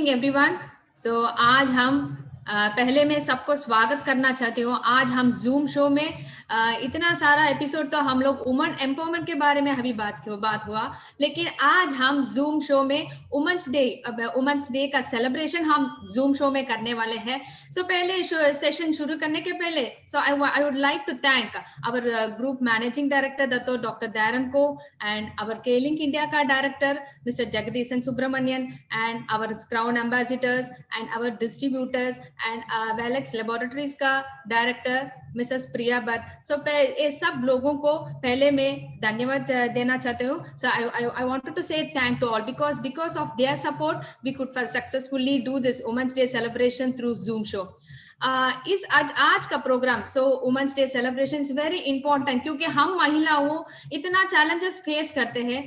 Evening everyone. आज हम पहले मैं सबको स्वागत करना चाहती हूँ। आज हम जूम शो में इतना सारा एपिसोड तो हम लोग वुमन एम्पावरमेंट के बारे में अभी बात हुआ, लेकिन आज हम जूम शो में वुमेन्स डे का सेलिब्रेशन हम जूम शो में करने वाले हैं। पहले सेशन शुरू करने के पहले I would like to thank our group managing director doctor Dayaran को एंड आवर केलिंक इंडिया का director mister Jagadeesan Subramanian and our crown ambassadors and our distributors and Velex laboratories का डायरेक्टर मिसेस प्रिया भट्ट। ये सब लोगों को पहले मैं धन्यवाद देना चाहती हूँ। I wanted to say thank to all because of their support we could successfully do this Women's Day celebration through Zoom show. इस आज का program women's day celebration is very important, क्योंकि हम महिलाओं इतना चैलेंजेस फेस करते हैं।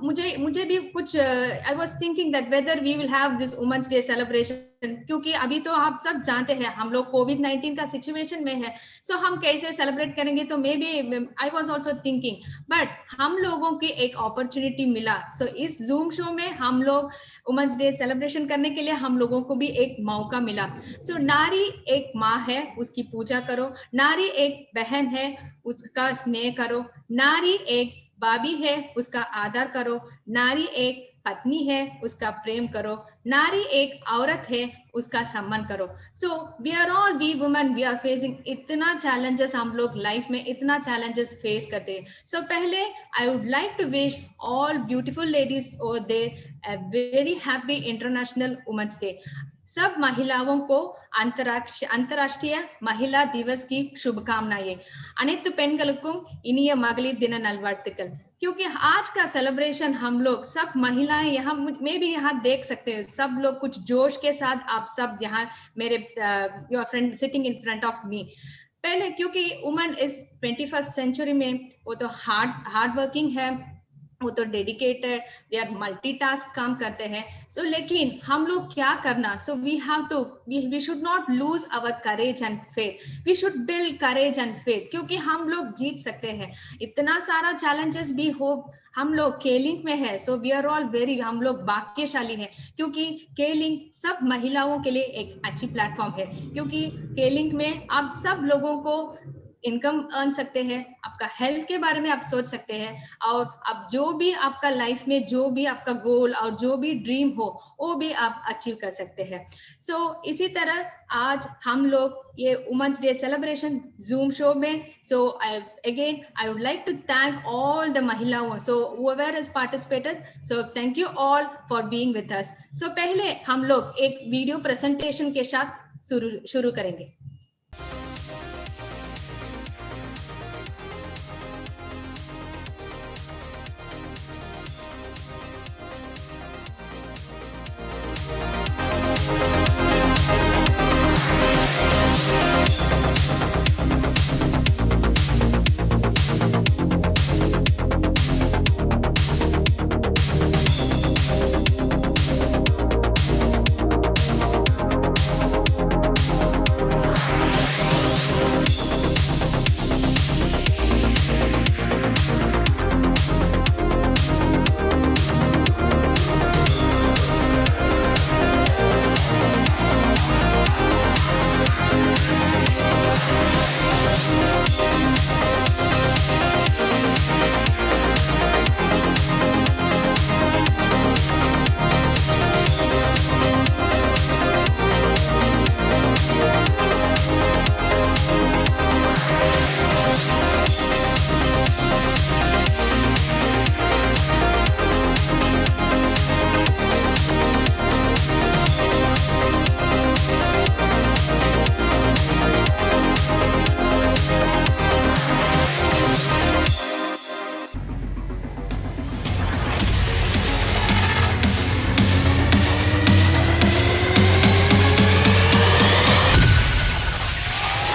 मुझे भी कुछ I was thinking that whether we will have this women's day celebration, क्योंकि अभी तो आप सब जानते हैं हम लोग कोविड-19 का सिचुएशन में है। हम कैसे सेलिब्रेट करेंगे, तो maybe I was also thinking, but हम लोगों की एक अपॉर्चुनिटी मिला। इस जूम शो में हम लोग वुमेन्स डे सेलिब्रेशन करने के लिए हम लोगों को भी एक मौका मिला। नारी एक माँ है, उसकी पूजा करो। नारी एक बहन है, उसका स्नेह करो। नारी एक भाभी है, उसका आदर करो। नारी एक पत्नी है, उसका प्रेम करो। नारी एक औरत है, उसका सम्मान करो। We women we are facing इतना चैलेंजेस, हम लोग लाइफ में इतना चैलेंजेस फेस करते हैं। पहले I would like to wish all beautiful ladies over there a very happy international women's day. सब महिलाओं को अंतर्राष्ट्रीय महिला दिवस की शुभकामनाएं। अनेत्तु पेण्गलुक्कुम इनिय मகளிர் दिन नल्वाழ்த்துக்கள்। क्योंकि आज का सेलिब्रेशन हम लोग सब महिलाएं यहाँ में भी यहाँ देख सकते हैं, सब लोग कुछ जोश के साथ आप सब यहाँ मेरे your friend sitting in front of me. पहले क्योंकि वुमन इस 21st सेंचुरी में वो तो हार्ड वर्किंग है, वो तो डेडिकेटेड, दे आर मल्टीटास्क काम करते हैं। लेकिन हम लोग क्या करना, we should not lose our courage and faith, we should build courage and faith, क्योंकि हम लोग जीत सकते हैं। इतना सारा चैलेंजेस भी हो, हम लोग केलिंक में है, वी आर ऑल हम लोग भाग्यशाली हैं, क्योंकि केलिंक सब महिलाओं के लिए एक अच्छी प्लेटफॉर्म है। क्योंकि केलिंक में आप सब लोगों को इनकम अर्न सकते हैं, आपका हेल्थ के बारे में आप सोच सकते हैं, और आप जो भी आपका लाइफ में जो भी आपका गोल और जो भी ड्रीम हो वो भी आप अचीव कर सकते हैं। इसी तरह आज हम लोग ये women's day celebration Zoom show में again I would like to thank all the महिलाओं whoever has participated, thank you all for being with us। पहले हम लोग एक वीडियो प्रेजेंटेशन के साथ शुरू करेंगे।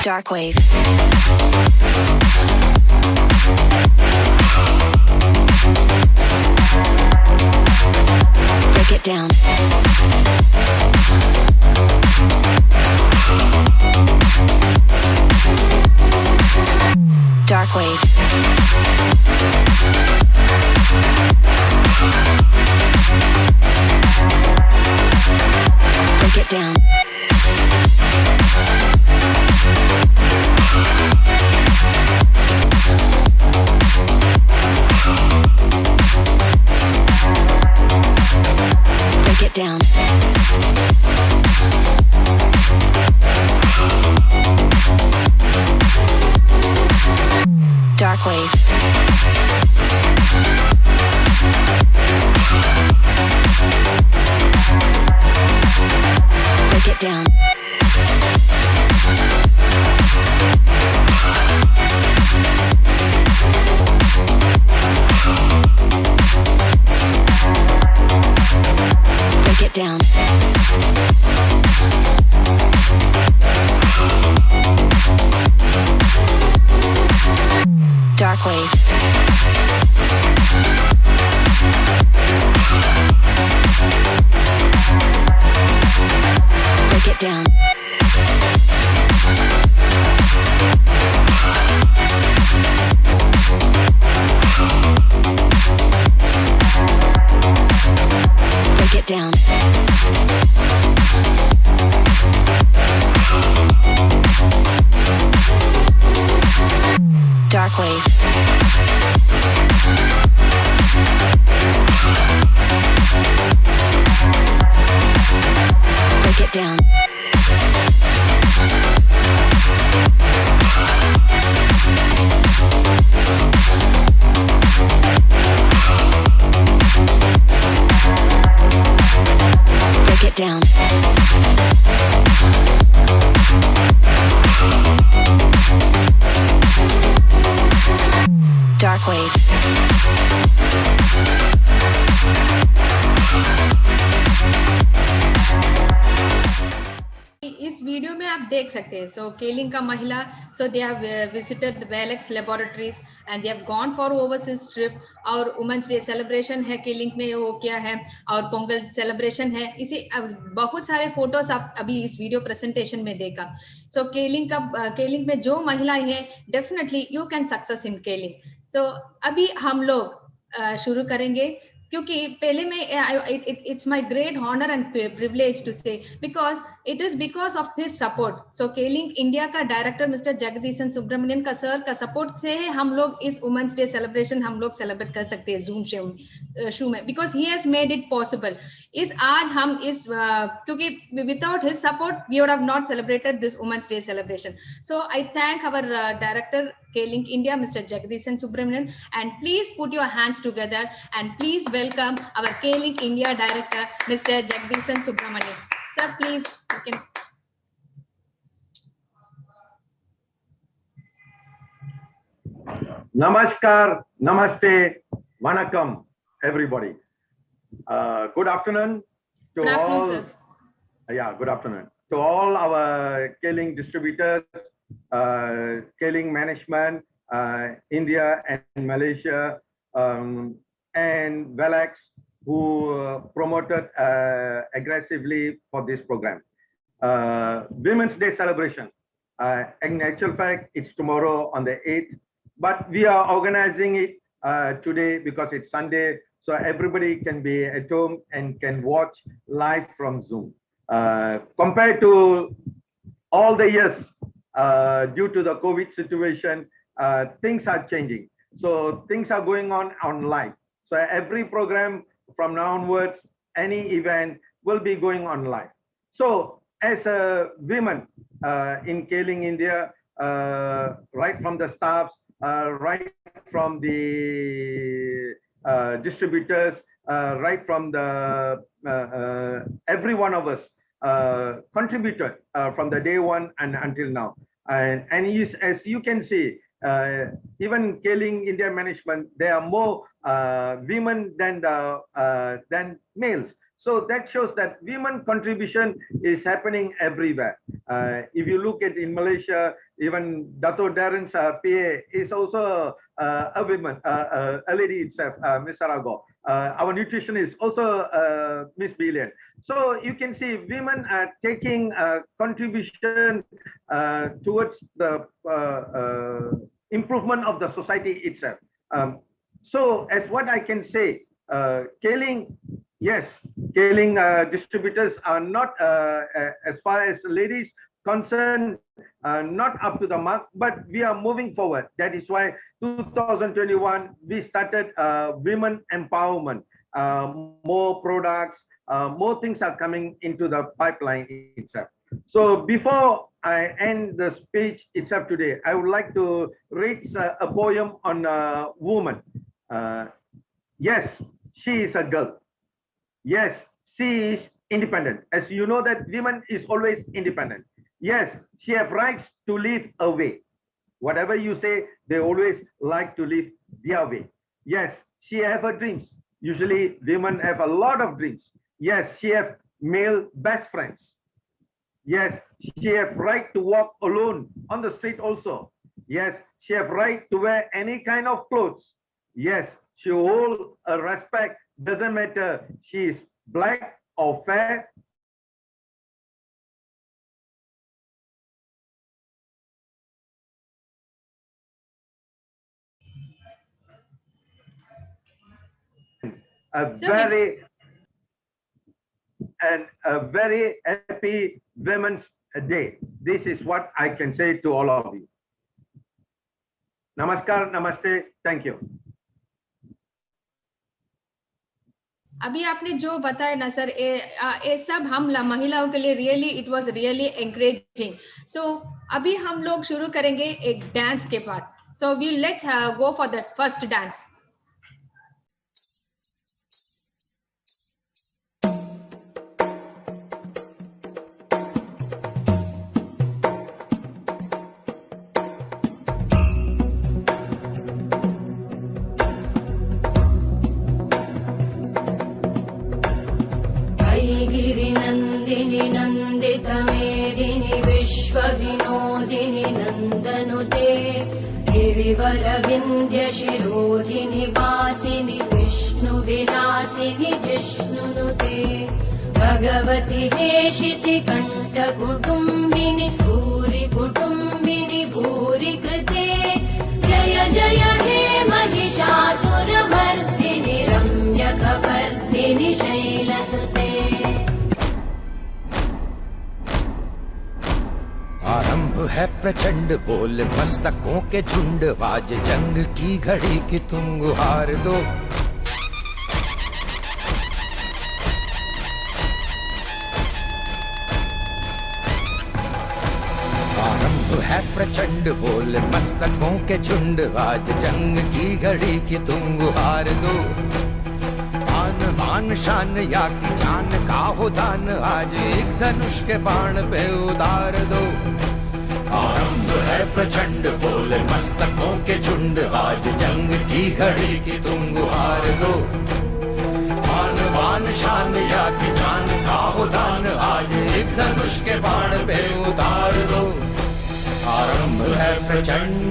Dark wave. Break it down. Dark wave. Break it down. Break it down. Dark wave. Break it down. Break it down. Dark wave. Break it down. Break it down. Dark wave. Break it down. Break it down. Dark wave. इस video में आप देख सकते हैं so Kelink का महिला so they have visited the Velex laboratories and they have gone for overseas trip और women's day celebration है केलिंग में वो क्या है और पोंगल सेलिब्रेशन है इसी बहुत सारे फोटोज आप अभी इस वीडियो प्रेजेंटेशन में देखा सो केलिंग में जो महिलाएं हैं definitely you can success in Kelink so अभी हम लोग शुरू करेंगे क्योंकि पहले में it's my great honor and privilege to say because it is because of his support. So केलिंग India का डायरेक्टर मिस्टर जगदीशन सुब्रमण्यन का सर का सपोर्ट से हम लोग इस वुमेन्स डे सेलिब्रेशन हम लोग सेलिब्रेट कर सकते हैं जूम शो में because he has made it possible इस आज हम इस क्योंकि without his support we would have not celebrated this women's day celebration so I thank our director K-Link India, Mr. Jagdishan Subramanian, and please put your hands together and please welcome our K-Link India Director, Mr. Jagdishan Subramanian. Sir, please, you can. Namaskar, Namaste, Vanakkam, everybody. Good afternoon to Good afternoon, all. Sir. Yeah, good afternoon to all our K-Link distributors. K-Link management, India and Malaysia, and Velex, who promoted aggressively for this program. Women's Day celebration. In actual fact, it's tomorrow on the 8th, but we are organizing it today because it's Sunday, so everybody can be at home and can watch live from Zoom. Compared to all the years, due to the COVID situation, things are changing. So things are going on online. So every program from now onwards, any event will be going online. So as a women in K-Link India, right from the staffs, right from the distributors, right from the every one of us contributed from the day one and until now. And as you can see, even K-Link India management, there are more women than males. So that shows that women contribution is happening everywhere. If you look at in Malaysia, even Dato Darren's PA is also a woman, a lady itself, Ms. Sarago. Our nutritionist also Ms. Billion. So you can see women are taking contribution towards the improvement of the society itself. So as what I can say, K-Link, yes, Kaling distributors are not, as far as ladies concerned, not up to the mark, but we are moving forward. That is why 2021 we started women empowerment. More products, more things are coming into the pipeline itself. So before I end the speech itself today, I would like to read a poem on a woman. Yes, she is a girl. Yes, she is independent. As you know that women is always independent. Yes, she have rights to live her way. Whatever you say, they always like to live their way. Yes, she have her dreams. Usually women have a lot of dreams. Yes, she have male best friends. Yes, she have right to walk alone on the street also. Yes, she have right to wear any kind of clothes. Yes, she hold a respect. Doesn't matter she is black or fair. A very happy Women's Day. This is what I can say to all of you. Namaskar, namaste, thank you. अभी आपने जो बताया ना sir, ये सब हम महिलाओं के लिए really it was really encouraging. So अभी हम लोग शुरू करेंगे एक डांस के बाद. So we let's go for the first dance. नंदितमेदिनि विश्वविनोदिनि नन्दनुते गिरिवरविन्द्यशिरोधिनि वासिनि विष्णुविलासिनि जिष्णुनुते भगवति हेशिति कण्ठकुटुम्बिनि भूरि कुटुम्बिनि भूरि कृते जय जय हे महिषासुरमर्दिनि रम्यकपर्दिनि शैलसुते. आरंभ है प्रचंड बोल मस्तकों के झुंड, आज जंग की घड़ी की तुम गुहार दो. आरंभ है प्रचंड बोल मस्तकों के झुंड, आज जंग की घड़ी की तुम गुहार दो. आन बान शान या की जान का हो दान, आज एक धनुष के बाण पे उतार दो. आरंभ है प्रचंड बोल मस्तकों के झुंड, आज जंग की घड़ी की तुम गुहार दो. आन बान शान या की जान का हो दान, आज एक धनुष के बाण पे उतार दो. आरंभ है प्रचंड.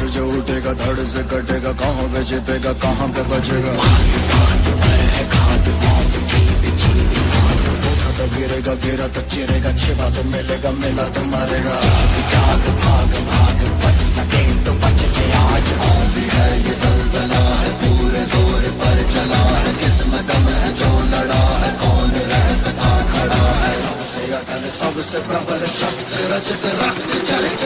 जो उठेगा धड़ से कटेगा, कहाँ पे छिपेगा कहाँ पे बचेगा. उठा तो गिरेगा, गिरा तो चिरेगा, छिपा तो मिलेगा, मिला तो मारेगा. जाग भाग भाग बच सके तो बच ले आज. भी है ये जलजला है, पूरे जोर पर चला है. किस्मत में है जो लड़ा है, कौन रह सका खड़ा है. सबसे अटल सबसे प्रबल शस्त्र रचित रक्त चरित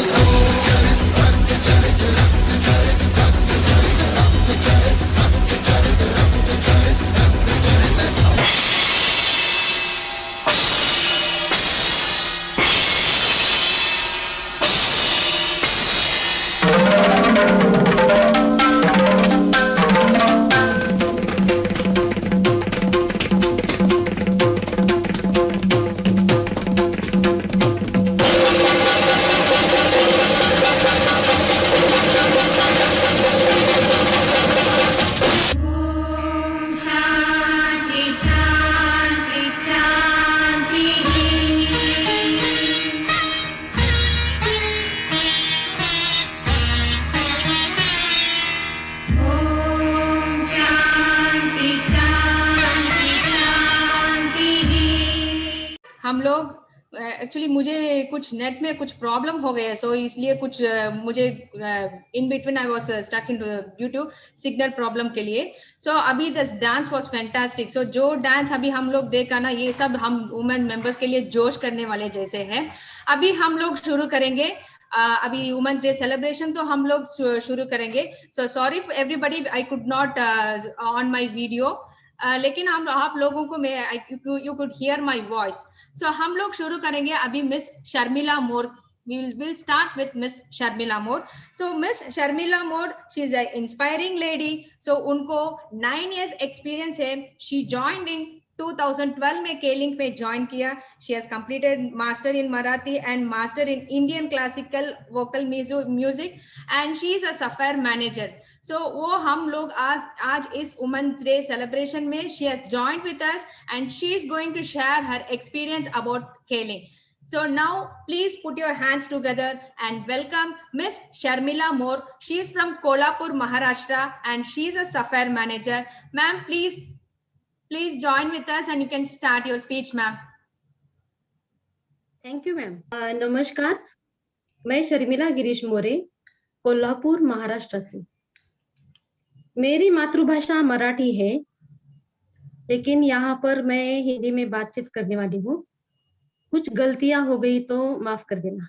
एक्चुअली मुझे कुछ नेट में कुछ प्रॉब्लम हो गया, सो इसलिए कुछ मुझे in between I was stuck in due to signal problem के लिए। सो अभी this dance was fantastic. So जो डांस अभी हम लोग देखा ना, ये सब हम वुमेन मेंबर्स के लिए जोश करने वाले जैसे है। अभी हम लोग शुरू करेंगे, अभी वुमेन्स डे सेलिब्रेशन तो हम लोग शुरू करेंगे। So sorry for everybody, I could not on my video, लेकिन हम आप लोगों को मैं you could hear my voice. So हम लोग शुरू करेंगे अभी miss Sharmila More. we'll start with Miss Sharmila Moore. So Miss Sharmila Moore, she is an inspiring lady. So उनको 9 years experience है। She joined in 2012 में K-Link में join किया। She has completed master in Marathi and master in Indian classical vocal music and she is a sapphire manager. So वो हम लोग आज इस Women's Day celebration में she has joined with us and she is going to share her experience about K-Link. So now please put your hands together and welcome Miss Sharmila Moore. She is from Kolhapur, Maharashtra and she is a sapphire manager. Ma'am, please join with us and you can start your speech, ma'am. Thank you ma'am. नमस्कार, मैं शर्मिला गिरीश मोरे, कोल्हापुर महाराष्ट्र से। मेरी मातृभाषा मराठी है, लेकिन यहाँ पर मैं हिंदी में बातचीत करने वाली हूँ। कुछ गलतियां हो गई तो माफ कर देना।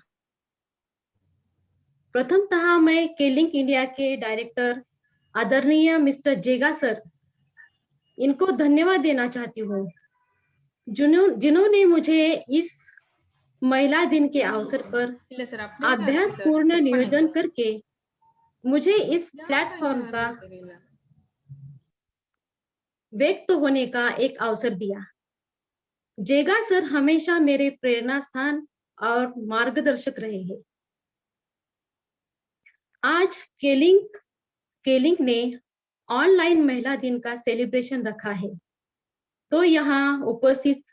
प्रथमतः मैं K-Link इंडिया के डायरेक्टर आदरणीय मिस्टर जेगा सर, इनको धन्यवाद देना चाहती हूँ, जिन्होंने मुझे इस महिला दिन के अवसर पर अभ्यास पूर्ण नियोजन करके मुझे इस प्लेटफॉर्म का व्यक्त होने का एक अवसर दिया। जेगा सर हमेशा मेरे प्रेरणा स्थान और मार्गदर्शक रहे हैं। आज K-Link ने ऑनलाइन महिला दिन का सेलिब्रेशन रखा है, तो यहाँ उपस्थित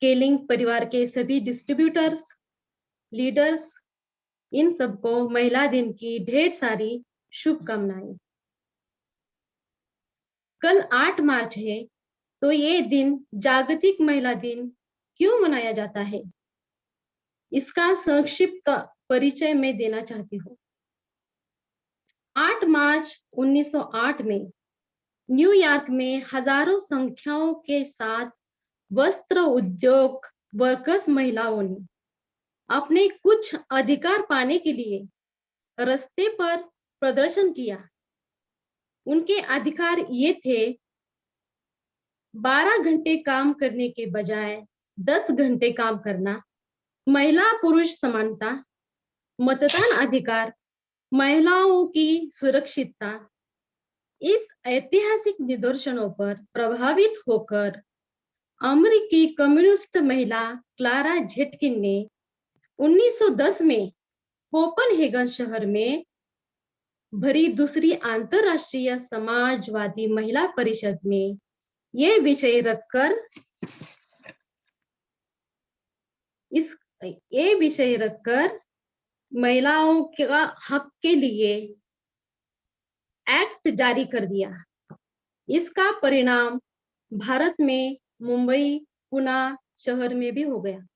K-Link परिवार के सभी डिस्ट्रीब्यूटर्स, लीडर्स, इन सबको महिला दिन की ढेर सारी शुभकामनाएं। कल 8 मार्च है, तो ये दिन जागतिक महिला दिन क्यों मनाया जाता है, इसका संक्षिप्त परिचय मैं देना चाहती हूँ। 8 मार्च 1908 में न्यूयॉर्क में हजारों संख्याओं के साथ वस्त्र उद्योग वर्कर्स महिलाओं ने अपने कुछ अधिकार पाने के लिए रास्ते पर प्रदर्शन किया। उनके अधिकार ये थे, 12 घंटे काम करने के बजाय 10 घंटे काम करना, महिला पुरुष समानता, मतदान अधिकार, महिलाओं की सुरक्षितता। इस ऐतिहासिक निदर्शनों पर प्रभावित होकर अमेरिकी कम्युनिस्ट महिला क्लारा झेटकिन ने 1910 में कोपनहेगन शहर में भरी दूसरी अंतरराष्ट्रीय समाजवादी महिला परिषद में ये विषय रखकर महिलाओं का हक के लिए एक्ट जारी कर दिया। इसका परिणाम भारत में मुंबई, पुणे शहर में भी हो गया।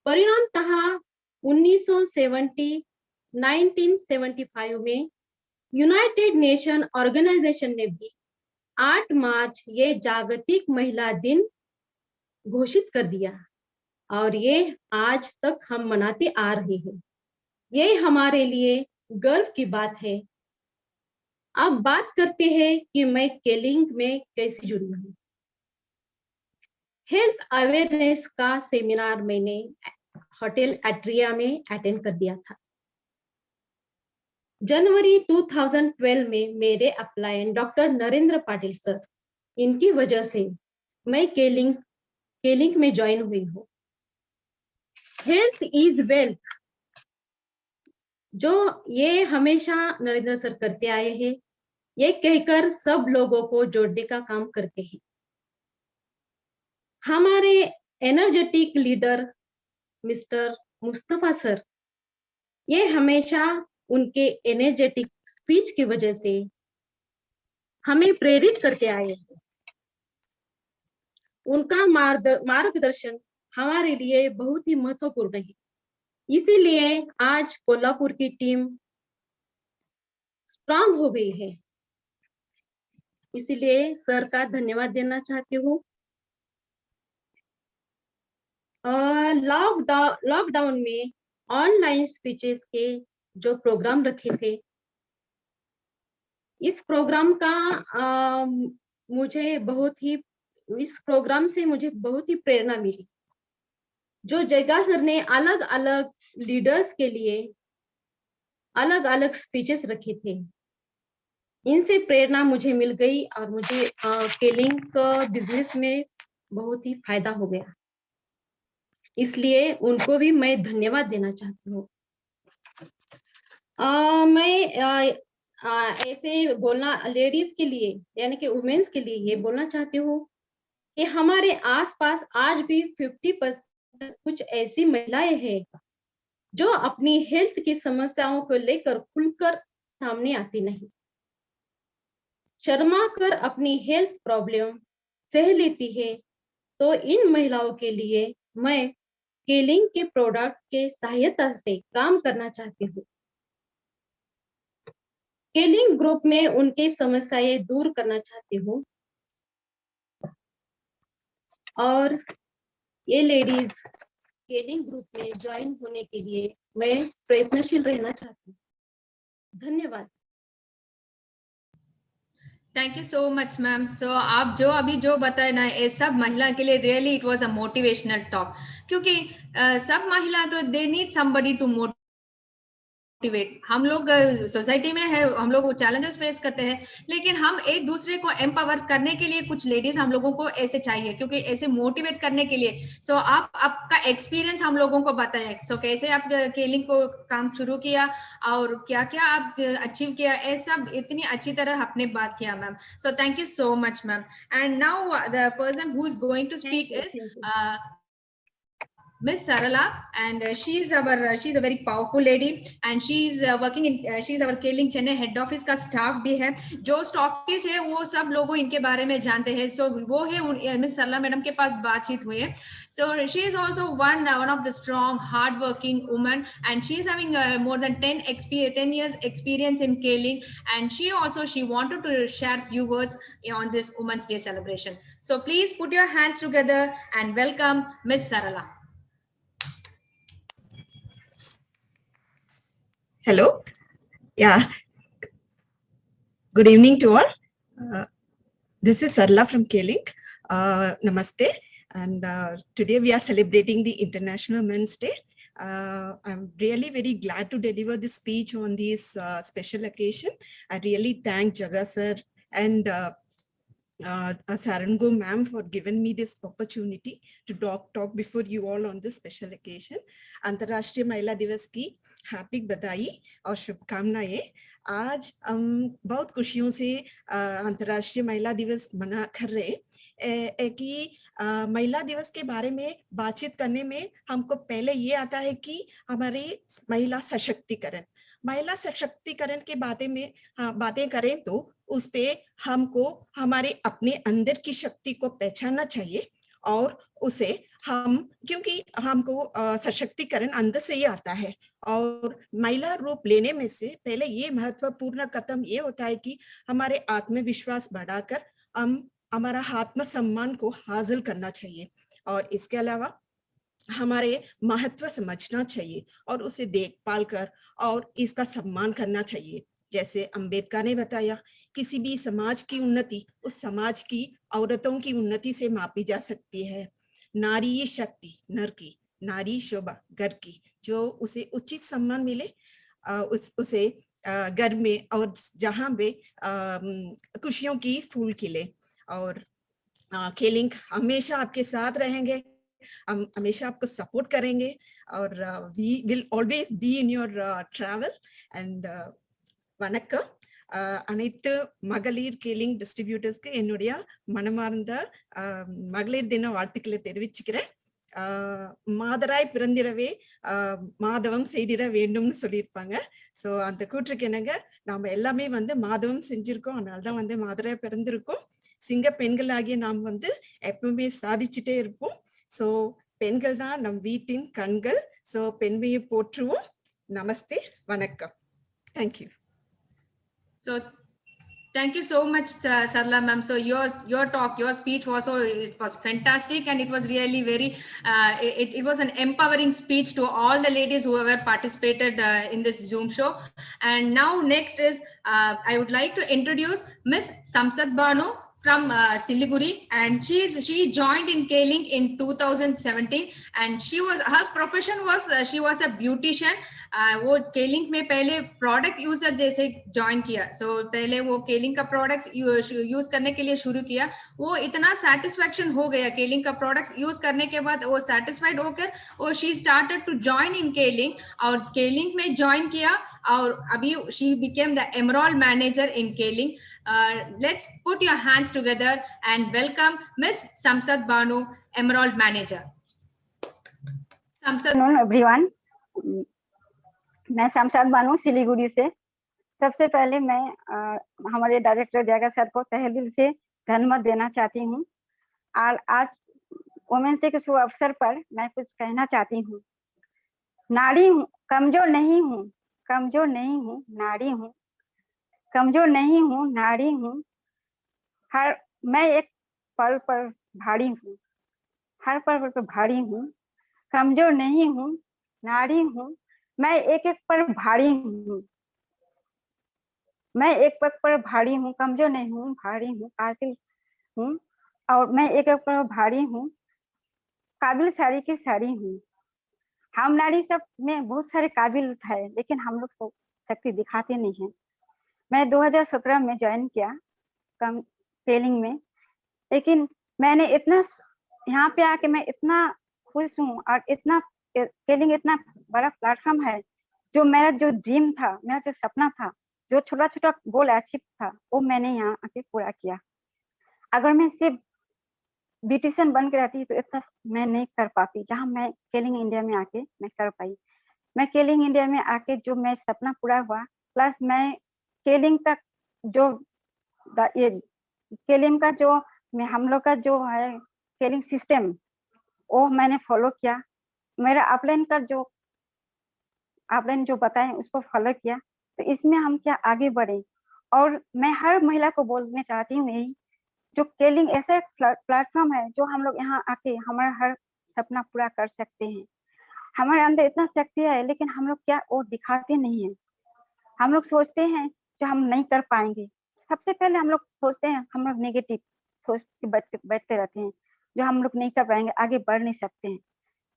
परिणामतः 1975 में यूनाइटेड नेशन ऑर्गेनाइजेशन ने भी 8 मार्च ये जागतिक महिला दिन घोषित कर दिया और ये आज तक हम मनाते आ रहे हैं। ये हमारे लिए गर्व की बात है। अब बात करते हैं कि मैं K-Link में कैसे जुड़ी हूँ। हेल्थ अवेयरनेस का सेमिनार मैंने होटल एट्रिया में अटेंड कर दिया था। जनवरी 2012 में मेरे अपलायन डॉक्टर नरेंद्र पाटिल सर, इनकी वजह से मैं K-Link में ज्वाइन हुई हूँ। हेल्थ इज वेल्थ, जो ये हमेशा नरेंद्र सर करते आए हैं, ये कहकर सब लोगों को जोड़ने का काम करते हैं। हमारे energetic leader mister Mustafa sir, ये हमेशा उनके एनर्जेटिक स्पीच की वजह से हमें प्रेरित करते आए हैं। उनका मार्गदर्शन हमारे लिए बहुत ही महत्वपूर्ण है। इसीलिए आज कोल्हापुर की टीम स्ट्रांग हो गई है। इसीलिए सर का धन्यवाद देना चाहती हूँ। लॉकडाउन में ऑनलाइन स्पीचेस के जो प्रोग्राम रखे थे, इस प्रोग्राम से मुझे बहुत ही प्रेरणा मिली। जो जग्गा सर ने अलग अलग लीडर्स के लिए अलग अलग स्पीचेस रखे थे, इनसे प्रेरणा मुझे मिल गई और मुझे केलिंग बिजनेस में बहुत ही फायदा हो गया। इसलिए उनको भी मैं धन्यवाद देना चाहती हूँ। मैं ऐसे बोलना लेडीज के लिए यानी कि वुमेन्स के लिए ये बोलना चाहती हूँ कि हमारे आसपास आज भी 50% कुछ ऐसी महिलाएं हैं जो अपनी हेल्थ की समस्याओं को लेकर खुलकर सामने आती नहीं, शर्मा कर अपनी हेल्थ प्रॉब्लम सह लेती है। तो इन महिलाओं के लिए मैं केलिंग के प्रोडक्ट के सहायता से काम करना चाहती हूँ। केलिंग ग्रुप में उनकी समस्याएं दूर करना चाहती हूँ और ये लेडीज केलिंग ग्रुप में ज्वाइन होने के लिए मैं प्रयत्नशील रहना चाहती हूँ। धन्यवाद। Thank you so much ma'am. So आप जो अभी जो बताए ना, ये सब महिला के लिए really it was a motivational talk, क्योंकि सब महिला तो they need somebody to motivate. हम लोग सोसाइटी में है, हम लोग चैलेंजेस फेस करते हैं, लेकिन हम एक दूसरे को एम्पावर करने के लिए कुछ लेडीज हम लोगों को ऐसे चाहिए, क्योंकि ऐसे मोटिवेट करने के लिए। सो आप आपका एक्सपीरियंस हम लोगों को बताएं। सो कैसे आप केलिंग को काम शुरू किया और क्या क्या आप अचीव किया, ये सब इतनी अच्छी तरह आपने बात किया ma'am. So thank you so much ma'am. And now the person who is going to speak is Miss Sarala, and she's a very powerful lady, and she's working in she's our Keling Chennai head office का staff भी है। जो stockist है वो सब लोगों इनके बारे में जानते हैं। सो वो है मिस सरला मैडम के पास बातचीत हुई है। So she is also one of the strong, hard-working woman, and she is having more than 10 years experience in Keling, and she wanted to share few words on this Women's Day celebration. So please put your hands together and welcome Miss Sarala. Hello. Yeah. Good evening to all. This is Sarla from Keling. Namaste. And today we are celebrating the International Men's Day. I'm really very glad to deliver this speech on this special occasion. I really thank Jagga sir and Sarango ma'am for giving me this opportunity to talk before you all on this special occasion. अंतर्राष्ट्रीय महिला दिवस की हार्दिक बधाई और शुभकामनाएं। आज हम बहुत खुशियों से अंतर्राष्ट्रीय महिला दिवस मना कर रहे कि महिला दिवस के बारे में बातचीत करने में हमको पहले ये आता है कि हमारे महिला सशक्तिकरण के बातें करें तो उस पे हमको हमारे अपने अंदर की शक्ति को पहचानना चाहिए और उसे क्योंकि हमको सशक्तिकरण अंदर से ही आता है। और महिला रूप लेने में से पहले ये महत्वपूर्ण कदम ये होता है कि हमारे आत्मविश्वास बढ़ाकर हम हमारा आत्मसम्मान को हासिल करना चाहिए और इसके अलावा हमारे महत्व समझना चाहिए और उसे देखभाल कर और इसका सम्मान करना चाहिए। जैसे अंबेडकर ने बताया, किसी भी समाज की उन्नति उस समाज की औरतों की उन्नति से मापी जा सकती है। नारी शक्ति नर की, नारी शोभा घर की, जो उसे उचित सम्मान मिले उसे घर में और जहाँ पे खुशियों की फूल खिले। और केलिंग हमेशा आपके साथ रहेंगे, हम हमेशा आपको सपोर्ट करेंगे और we will always be in your travel and வணக்கம்। அனைத்து மகளிர் கேலிங் டிஸ்ட்ரிபியூட்டர்ஸ்க்கு என்னுடைய மனமார்ந்த மகளிர் தின வாழ்த்துக்களை தெரிவிச்சுக்கிறேன்। மாதராய் பிறந்திடவே மாதவம் செய்திட வேண்டும்னு சொல்லியிருப்பாங்க। ஸோ அந்த கூற்றுக்கு என்னங்க, நாம எல்லாமே மாதவம் செஞ்சிருக்கோம், அதனால்தான் மாதராய் பிறந்திருக்கோம்। சிங்க பெண்களாகிய நாம் எப்பவுமே சாதிச்சுட்டே இருப்போம்। ஸோ பெண்கள் தான் நம் வீட்டின் கண்கள். ஸோ பெண்மையை போற்றுவோம். நமஸ்தே, வணக்கம். Thank you. So thank you so much, Sarla ma'am. So your talk, your speech was fantastic, and it was really very it was an empowering speech to all the ladies who ever participated in this Zoom show. And now next is I would like to introduce Miss Samsad Banu from Siliguri, and she joined in K-Link in 2017, and her profession was she was a beautician. वो K-Link में पहले product user जैसे join किया. सो पहले वो K-Link का products use करने के लिए शुरू किया. वो इतना सेटिस्फेक्शन हो गया K-Link का प्रोडक्ट्स यूज करने के बाद, वो सेटिस्फाइड होकर वो she started to join in K-Link, और K-Link में ज्वाइन किया, और अभी she became the emerald manager in K-Link. Let's put your hands together and welcome Miss Samsad Banu, Emerald Manager. Samsad. Hello everyone. मैं शामसाद बानू सिलीगुड़ी से. सबसे पहले मैं हमारे डायरेक्टर जयगा सर को तहे दिल से धन्यवाद देना चाहती हूँ. और आज वुमेन्स डे के शुभ अवसर पर मैं कुछ कहना चाहती हूँ. नारी हूँ, कमजोर नहीं हूँ, कमजोर नहीं हूँ, नारी हूँ, कमजोर नहीं हूँ, नारी हूँ. मैं एक पल पर भारी हूँ, हर पल पर भारी हूँ. कमजोर नहीं हूँ, नारी हूँ, मैं एक एक पर भारी हूँ. मैं एक पग पर भारी हूँ, कमजोर नहीं हूँ, भारी हूँ, काबिल हूँ, और मैं एक एक पर भारी हूँ, काबिल सारी की सारी हूँ. हम नारी सब में बहुत सारे काबिल है, लेकिन हम लोग शक्ति दिखाते नहीं हैं. मैं 2017 में ज्वाइन किया K-Link में, लेकिन मैंने इतना यहाँ पे आके मैं इतना खुश हूँ, और इतना K-Link इतना बड़ा प्लेटफॉर्म है. जो मेरा जो ड्रीम था, मेरा जो सपना था, जो छोटा छोटा गोल अचीव था, वो मैंने यहाँ आके पूरा किया. अगर मैं सिर्फ ब्यूटिशियन बन के रहती तो इतना मैं नहीं कर पाती जहाँ मैं K-Link इंडिया में आके मैं कर पाई. मैं K-Link इंडिया में आके जो मैं सपना पूरा हुआ, प्लस मैं K-Link का जो ये K-Link का जो हम लोग का जो है K-Link सिस्टम, वो मैंने फॉलो किया. मेरा अपलाइन का जो आपने जो बताएं उसको फॉलो किया. तो इसमें हम क्या आगे बढ़े. और मैं हर महिला को बोलने चाहती हूँ यही, जो K-Link ऐसा प्लेटफॉर्म है जो हम लोग यहाँ आके हमारा हर सपना पूरा कर सकते हैं. हमारे अंदर इतना शक्ति है, लेकिन हम लोग क्या वो दिखाते नहीं है. हम लोग सोचते हैं जो हम नहीं कर पाएंगे. सबसे पहले हम लोग सोचते हैं, हम लोग नेगेटिव सोच के बैठते रहते हैं, जो हम लोग नहीं कर पाएंगे, आगे बढ़ नहीं सकते हैं.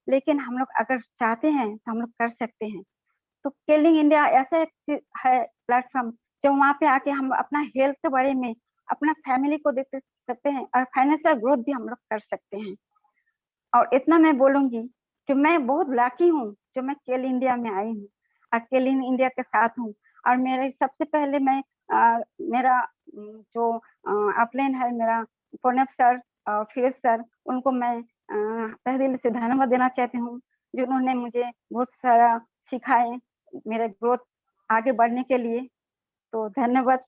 लेकिन हम लोग अगर चाहते हैं तो हम लोग कर सकते हैं. तो K-Link इंडिया ऐसा एक है प्लेटफॉर्म, जो वहाँ पे आके हम अपना हेल्थ के बारे में, अपना फैमिली को देख सकते हैं, और फाइनेंशियल ग्रोथ भी हम लोग कर सकते हैं. और इतना मैं बोलूंगी कि मैं बहुत लकी हूँ जो मैं K-Link इंडिया में आई हूँ, और K-Link इंडिया के साथ हूँ. और मेरे सबसे पहले मैं मेरा जो अपलाइन है, मेरा प्रणव सर और फिर सर, उनको मैं तहे दिल से धन्यवाद देना चाहती हूँ, जिन्होंने मुझे बहुत सारा सिखाए मेरे ग्रोथ आगे बढ़ने के लिए. तो धन्यवाद,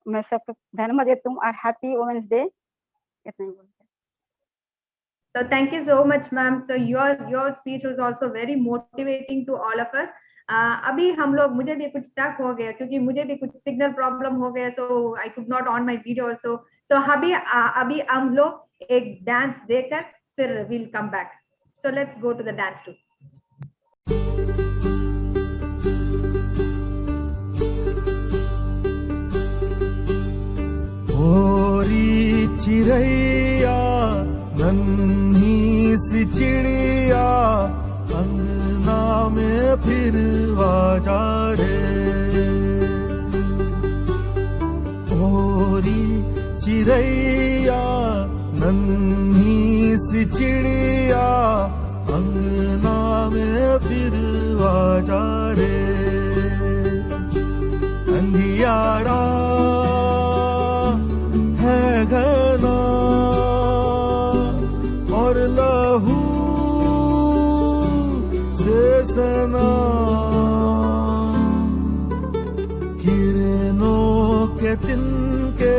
मैं सबको धन्यवाद देता हूँ, और हैप्पी वुमेन्स डे. इतना ही बोलते. So thank you so much, ma'am. So your speech was also very motivating to all of us. अभी हम लोग, मुझे भी कुछ टक हो गया क्योंकि मुझे भी कुछ सिग्नल प्रॉब्लम हो गया, so I could not on my video also. So अभी हम लोग एक डांस देकर फिर we'll come back. So let's go to the dance too. होरी चिड़ैया नन्ही सी चिड़िया, अंगना में फिर आजा रे. होरी चिड़ैया नन्ही सी चिड़िया, अंगना में फिर आजा रे. अंधियारा है घना और लहू से सना, किरणों के तिनके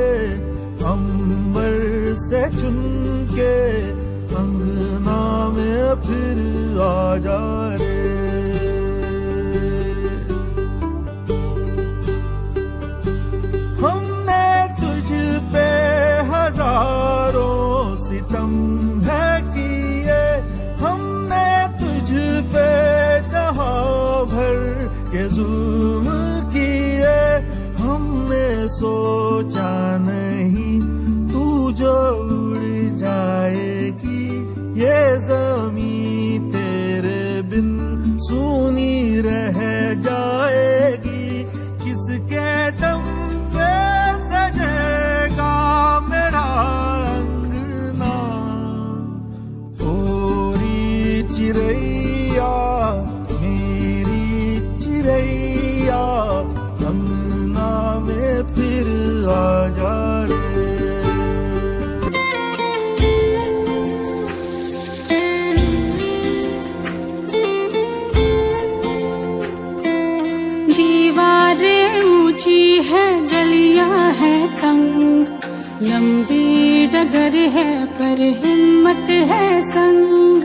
अंबर से चुनके, अंगना में फिर आजा रे। हमने तुझ पे हजारों सितम है किए, हमने तुझ पे जहां भर के जुल्म किए, हमने सोचा नहीं तू जो उड़ जाएगी, ये जमीन तेरे बिन सूनी रह जाएगी। किसके दम पे सजेगा मेरा अंगना, ओरी चिड़ैया मेरी चिड़ैया, अंगना में फिर आजा रे। दीवारें ऊंची है, गलियां है तंग, लंबी डगर है पर हिम्मत है संग,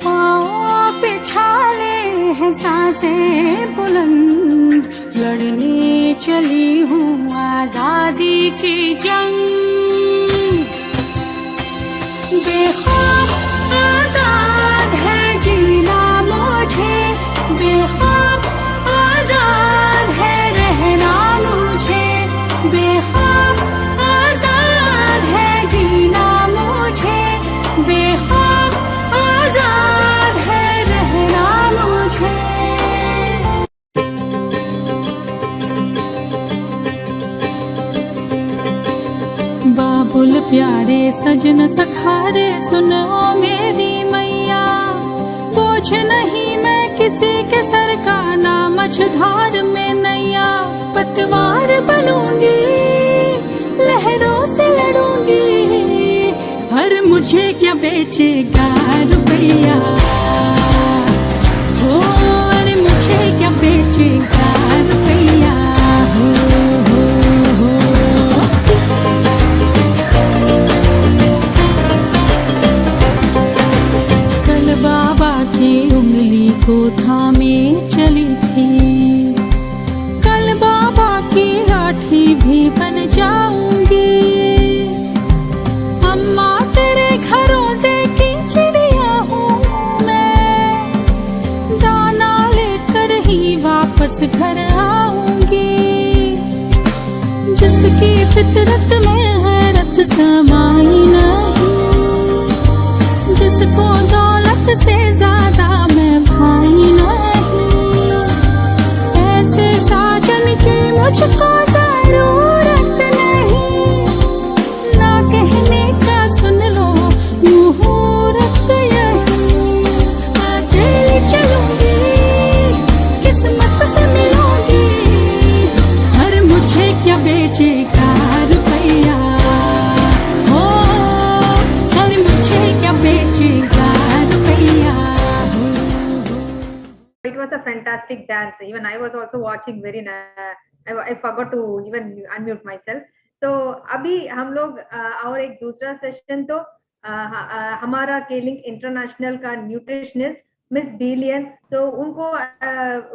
पाँव पे छाले हैं सांसें बुलंद, लड़ने चली हूँ आजादी की जंग। बेखौफ आजाद है जीना मुझे, बेखौफ आजाद है रहना मुझे, बेखौफ आजाद है जीना मुझे, बेखौफ आजाद है रहना मुझे। बाबुल प्यारे सजन सखारे सुनो मेरी मैया, बोझ नहीं मैं किसी के सर का, ना मझधार में नैया, पतवार बनूंगी लहरों से लड़ूंगी, हर मुझे क्या बेचेगा रुपया, हो अरे मुझे क्या बेचेगा रुपया, हो हो हो। कल बाबा की उंगली को थामे चली थी, कल बाबा की लाठी भी बन जाऊंगी, अम्मा तेरे घरों दे की चिड़िया हूँ मैं, दाना लेकर ही वापस घर आऊंगी, जिसकी फितरत में हैरत समाई नहीं, जिसको दौलत से ज्यादा मैं भाई नहीं, ऐसे साजन की मुझको जरूरत नहीं, ना कहने का सुन लो मुहूर्त यही, अकेली चलूंगी किस्मत से मिलूंगी, हर मुझे क्या बेचेगा रुपया, हो हर मुझे क्या बेचेगा रुपया। It was a fantastic dance. Even I was also watching very nice. I forgot to even unmute myself. So अभी हम लोग और एक दूसरा सेशन तो हमारा केलिंग इंटरनेशनल का न्यूट्रिशनिस्ट मिस बिलियन, तो उनको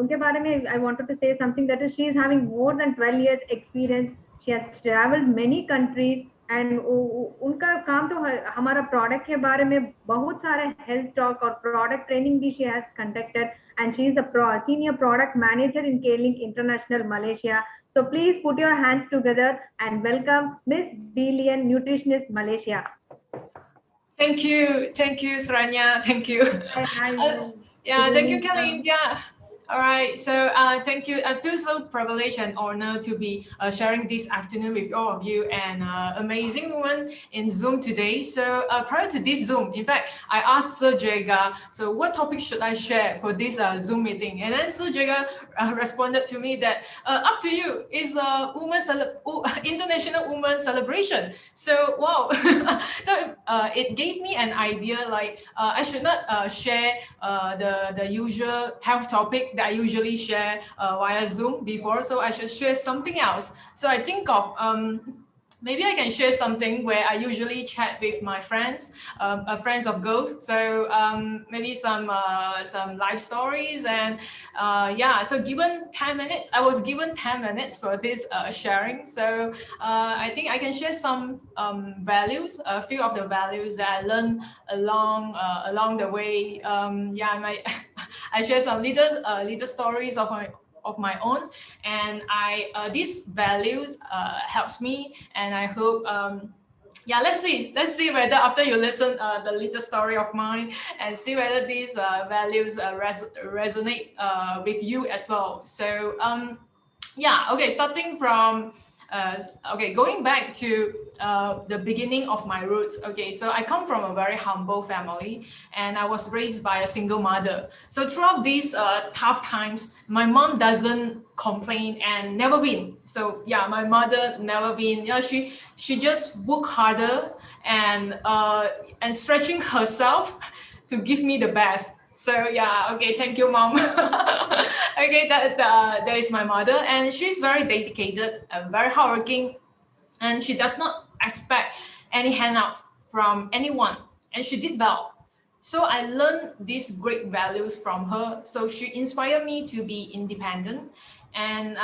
उनके बारे में I wanted to say something, that is she is having more than 12 years experience. She has traveled many countries and उनका काम तो हमारा प्रोडक्ट के बारे में बहुत सारे हेल्थ टॉक और प्रोडक्ट ट्रेनिंग भी she has conducted, and she is the senior product manager in K-Link International Malaysia. So please put your hands together and welcome Miss Billion Nutritionist Malaysia. Thank you, Suranya. Thank you. Yeah, thank you, Kelly India. All right, so thank you. I feel so privileged and honored to be sharing this afternoon with all of you and amazing woman in Zoom today. So prior to this Zoom, in fact, I asked Sir Jega, so what topic should I share for this Zoom meeting? And then Sir Jega responded to me that up to you, it's a International Women's Celebration. So wow, so it gave me an idea like I should not share the usual health topic that I usually share via Zoom before, so I should share something else. So I think of maybe I can share something where I usually chat with my friends, friends of girls. So maybe some life stories, and yeah. So given 10 minutes, I was given 10 minutes for this sharing. So I think I can share some values, a few of the values that I learned along the way. Yeah, I share some little stories of my own, and these values helps me, and I hope yeah, let's see whether after you listen the little story of mine, and see whether these values resonate with you as well. So yeah, okay, starting from okay, going back to the beginning of my roots. Okay, so I come from a very humble family, and I was raised by a single mother. So throughout these tough times, my mom doesn't complain and never win. So yeah, my mother never win. Yeah, she just work harder and stretching herself to give me the best. So yeah, okay, thank you, mom. Okay, that is my mother, and she's very dedicated and very hardworking, and she does not expect any handouts from anyone, and she did well. So I learned these great values from her. So she inspired me to be independent, and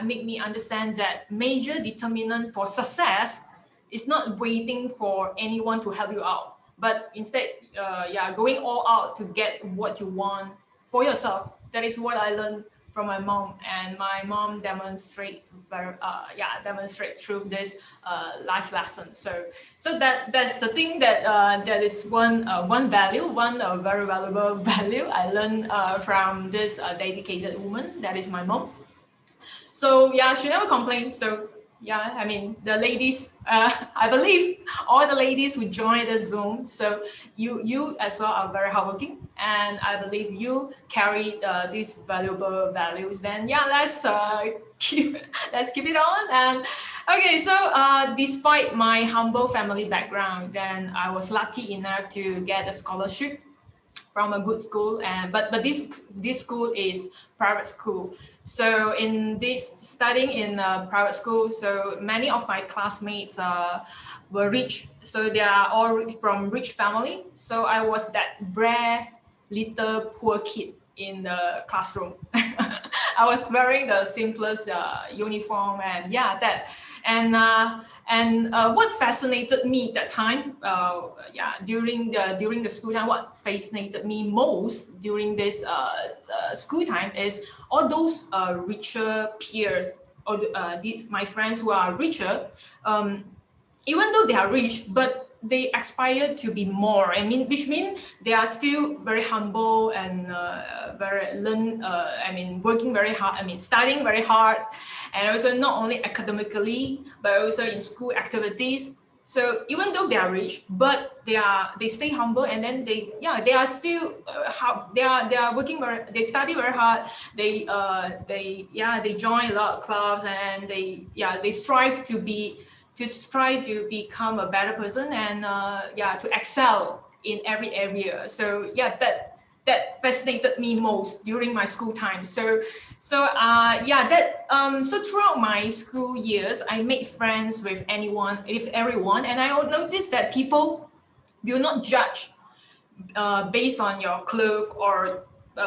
make me understand that major determinant for success is not waiting for anyone to help you out, but instead, going all out to get what you want for yourself. That is what I learned from my mom, and my mom demonstrate through this life lesson. So that's the thing that is one value, one very valuable value I learned from this dedicated woman. That is my mom. So yeah, she never complained. So yeah, I mean, the ladies, I believe all the ladies who joined the Zoom, so you as well are very hardworking, and I believe you carry these valuable values. Then yeah, let's keep it on. And okay, so despite my humble family background, then I was lucky enough to get a scholarship from a good school, and but this school is private school. So in this studying in private school, so many of my classmates were rich. So they are all from rich family. So I was that rare little poor kid in the classroom. I was wearing the simplest uniform, and yeah, that. And what fascinated me at that time, during the school time, what fascinated me most during this school time is all those richer peers, or my friends who are richer, even though they are rich, but they aspire to be more. I mean, which means they are still very humble and working very hard. I mean, studying very hard, and also not only academically, but also in school activities. So even though they are rich, but they stay humble, and then they are still they are working they study very hard. They join a lot of clubs, and they strive to become a better person, and to excel in every area. So yeah, that fascinated me most during my school time. So throughout my school years, I made friends with everyone, and I noticed that people will not judge based on your clothes or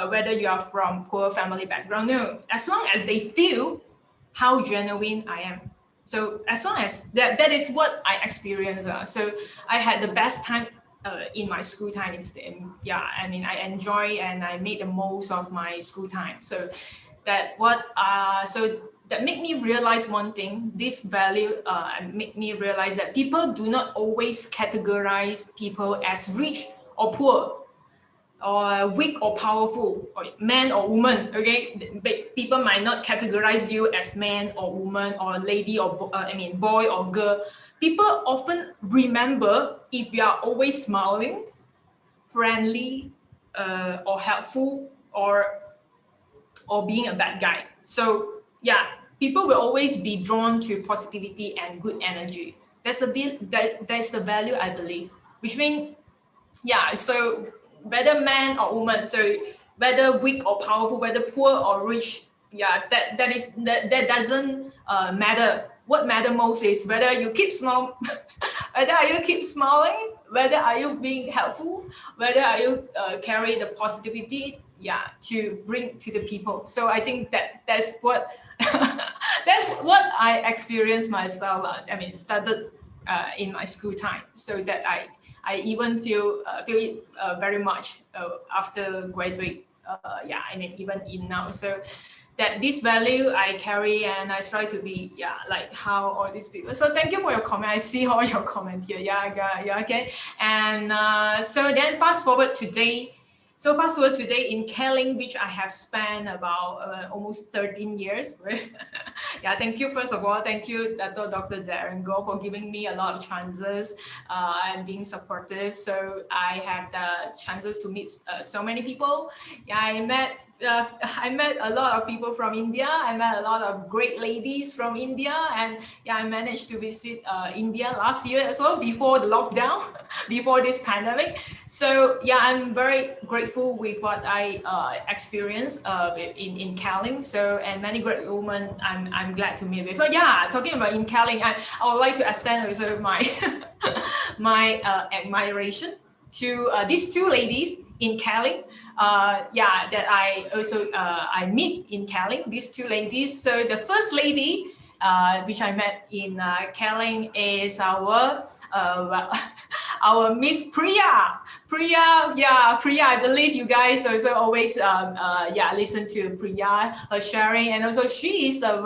whether you are from poor family background. No, as long as they feel how genuine I am. So as long as that is what I experienced. So I had the best time in my school time instead. Yeah, I mean, I enjoy and I made the most of my school time. So that made me realize one thing. This value made me realize that people do not always categorize people as rich or poor, or weak or powerful, or man or woman. Okay, people might not categorize you as man or woman, or lady or boy or girl. People often remember if you are always smiling, friendly, or helpful, or being a bad guy. So yeah, people will always be drawn to positivity and good energy. That's the value I believe. Which means, yeah, so whether man or woman, so whether weak or powerful, whether poor or rich, yeah, that doesn't matter. what matters most is whether you keep smiling, whether you keep smiling, whether are you being helpful, whether are you carry the positivity, to bring to the people. So I think that's what that's what I experienced myself. Started in my school time, so that I even feel it very much after graduate. Even in now. So that this value I carry, and I try to be like how all these people. So thank you for your comment. I see all your comment here. Okay. And so then fast forward today. So fast forward today in Keling, which I have spent about almost 13 years. Thank you. First of all, thank you, Dr. Darren Goh, for giving me a lot of chances and being supportive. So I have the chances to meet so many people. I met a lot of people from India. I met a lot of great ladies from India, and I managed to visit India last year as well, before the lockdown, before this pandemic. So I'm very grateful with what I experienced in Keling. So, and many great women I'm glad to meet with. But talking about in Keling, I would like to extend also my my admiration to these two ladies in Keling, that I also I meet in Keling, these two ladies. So the first lady which I met in Keling is our Miss Priya. Priya, I believe you guys also always listen to Priya, her sharing, and also she is a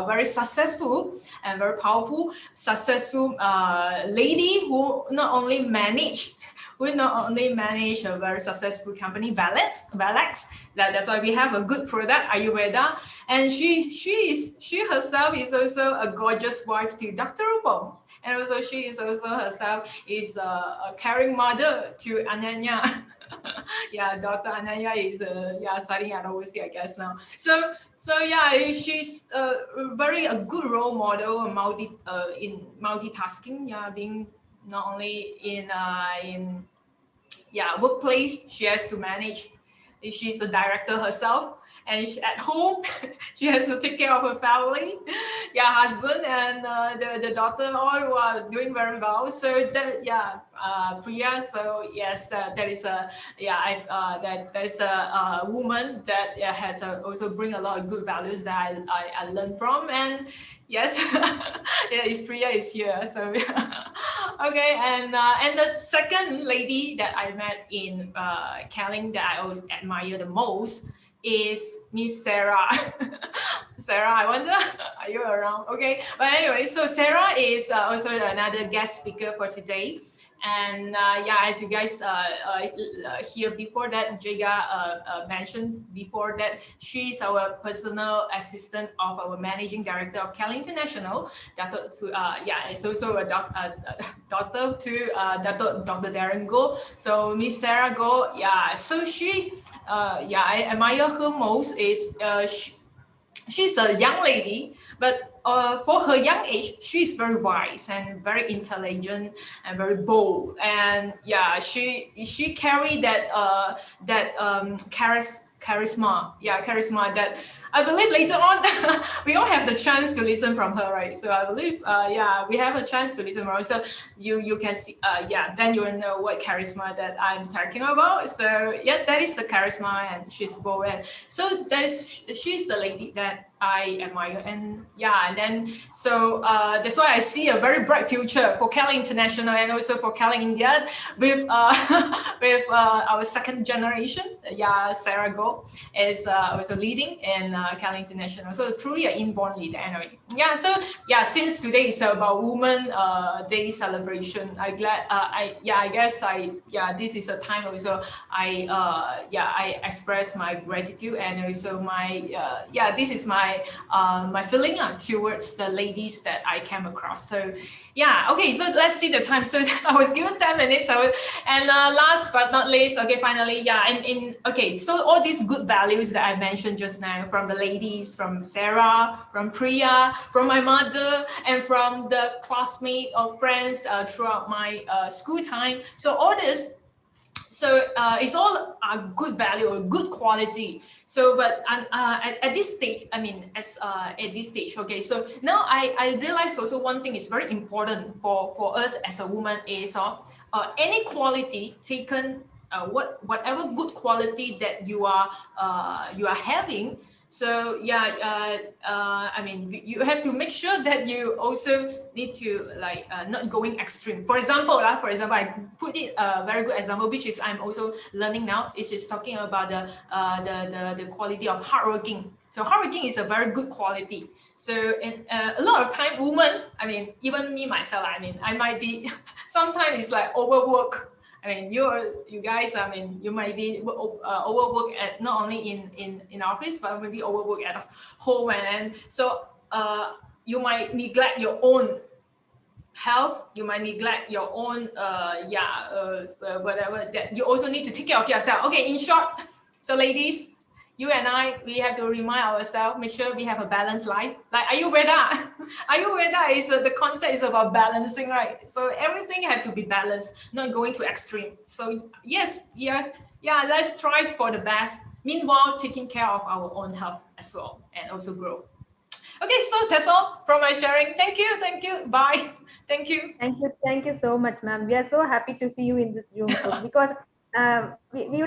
very successful and very powerful, successful lady who not only manage a very successful company, Valex. That's why we have a good product, Ayurveda. And she herself is also a gorgeous wife to Dr. Rupam. And also she is also herself is a caring mother to Ananya. Dr. Ananya is studying at overseas, I guess now. So she's a good role model, in multitasking, being not only in workplace, she has to manage. She's a director herself, and at home she has to take care of her family, husband and the daughter, all who are doing very well. So that Priya. So yes, that is a there's a woman that has also bring a lot of good values that I learned from. And yes, Priya is here. So okay, and the second lady that I met in Keling that I always admire the most is Miss Sarah. Sarah, I wonder, are you around? Okay, but anyway, so Sarah is also another guest speaker for today. And as you guys hear before that, Jega mentioned before that, she's our personal assistant of our managing director of Keling International. It's also a daughter to Dr. Darren Goh. So Miss Sarah Goh, so she, I admire her most is she's a young lady, but for her young age, she's very wise and very intelligent and very bold. And she carried that charisma that I believe later on we all have the chance to listen from her, right? So I believe we have a chance to listen from her. So you can see then you will know what charisma that I'm talking about. So that is the charisma, and she's bold. And so she's the lady that I admire. And and then so that's why I see a very bright future for Keling International and also for Keling India with our second generation. Sarah Goh is also leading in Keling International. So truly an inborn leader anyway. Since today is about Women Day celebration, this is a time also I express my gratitude, and also my this is my my feeling towards the ladies that I came across. So okay, so let's see the time. So I was given 10 minutes. And last but not least, okay, finally, so all these good values that I mentioned just now, from the ladies, from Sarah, from Priya, from my mother, and from the classmate or friends throughout my school time. So all this So it's all a good value or good quality. So, but at this stage, I mean, at this stage, okay. So now I realize also one thing is very important for us as a woman is any quality taken, whatever good quality that you are having. So yeah, I mean, you have to make sure that you also need to like not going extreme. For example, I put it a very good example, which is I'm also learning now. It's just talking about the quality of hardworking. So hardworking is a very good quality. So a lot of time, women, I mean, even me myself, I mean, I might be sometimes it's like overwork. I mean, you guys, I mean, you might be overworked at not only in office, but maybe overworked at home, and so you might neglect your own health. You might neglect your own whatever that you also need to take care of yourself. Okay, in short, so ladies, you and I, we have to remind ourselves, make sure we have a balanced life. Like Ayurveda, Ayurveda is the concept is about balancing, right? So everything had to be balanced, not going to extreme. So yes, yeah, let's strive for the best. Meanwhile, taking care of our own health as well, and also growth. Okay, so that's all from my sharing. Thank you, bye. Thank you So much, ma'am. We are so happy to see you in this Zoom show because we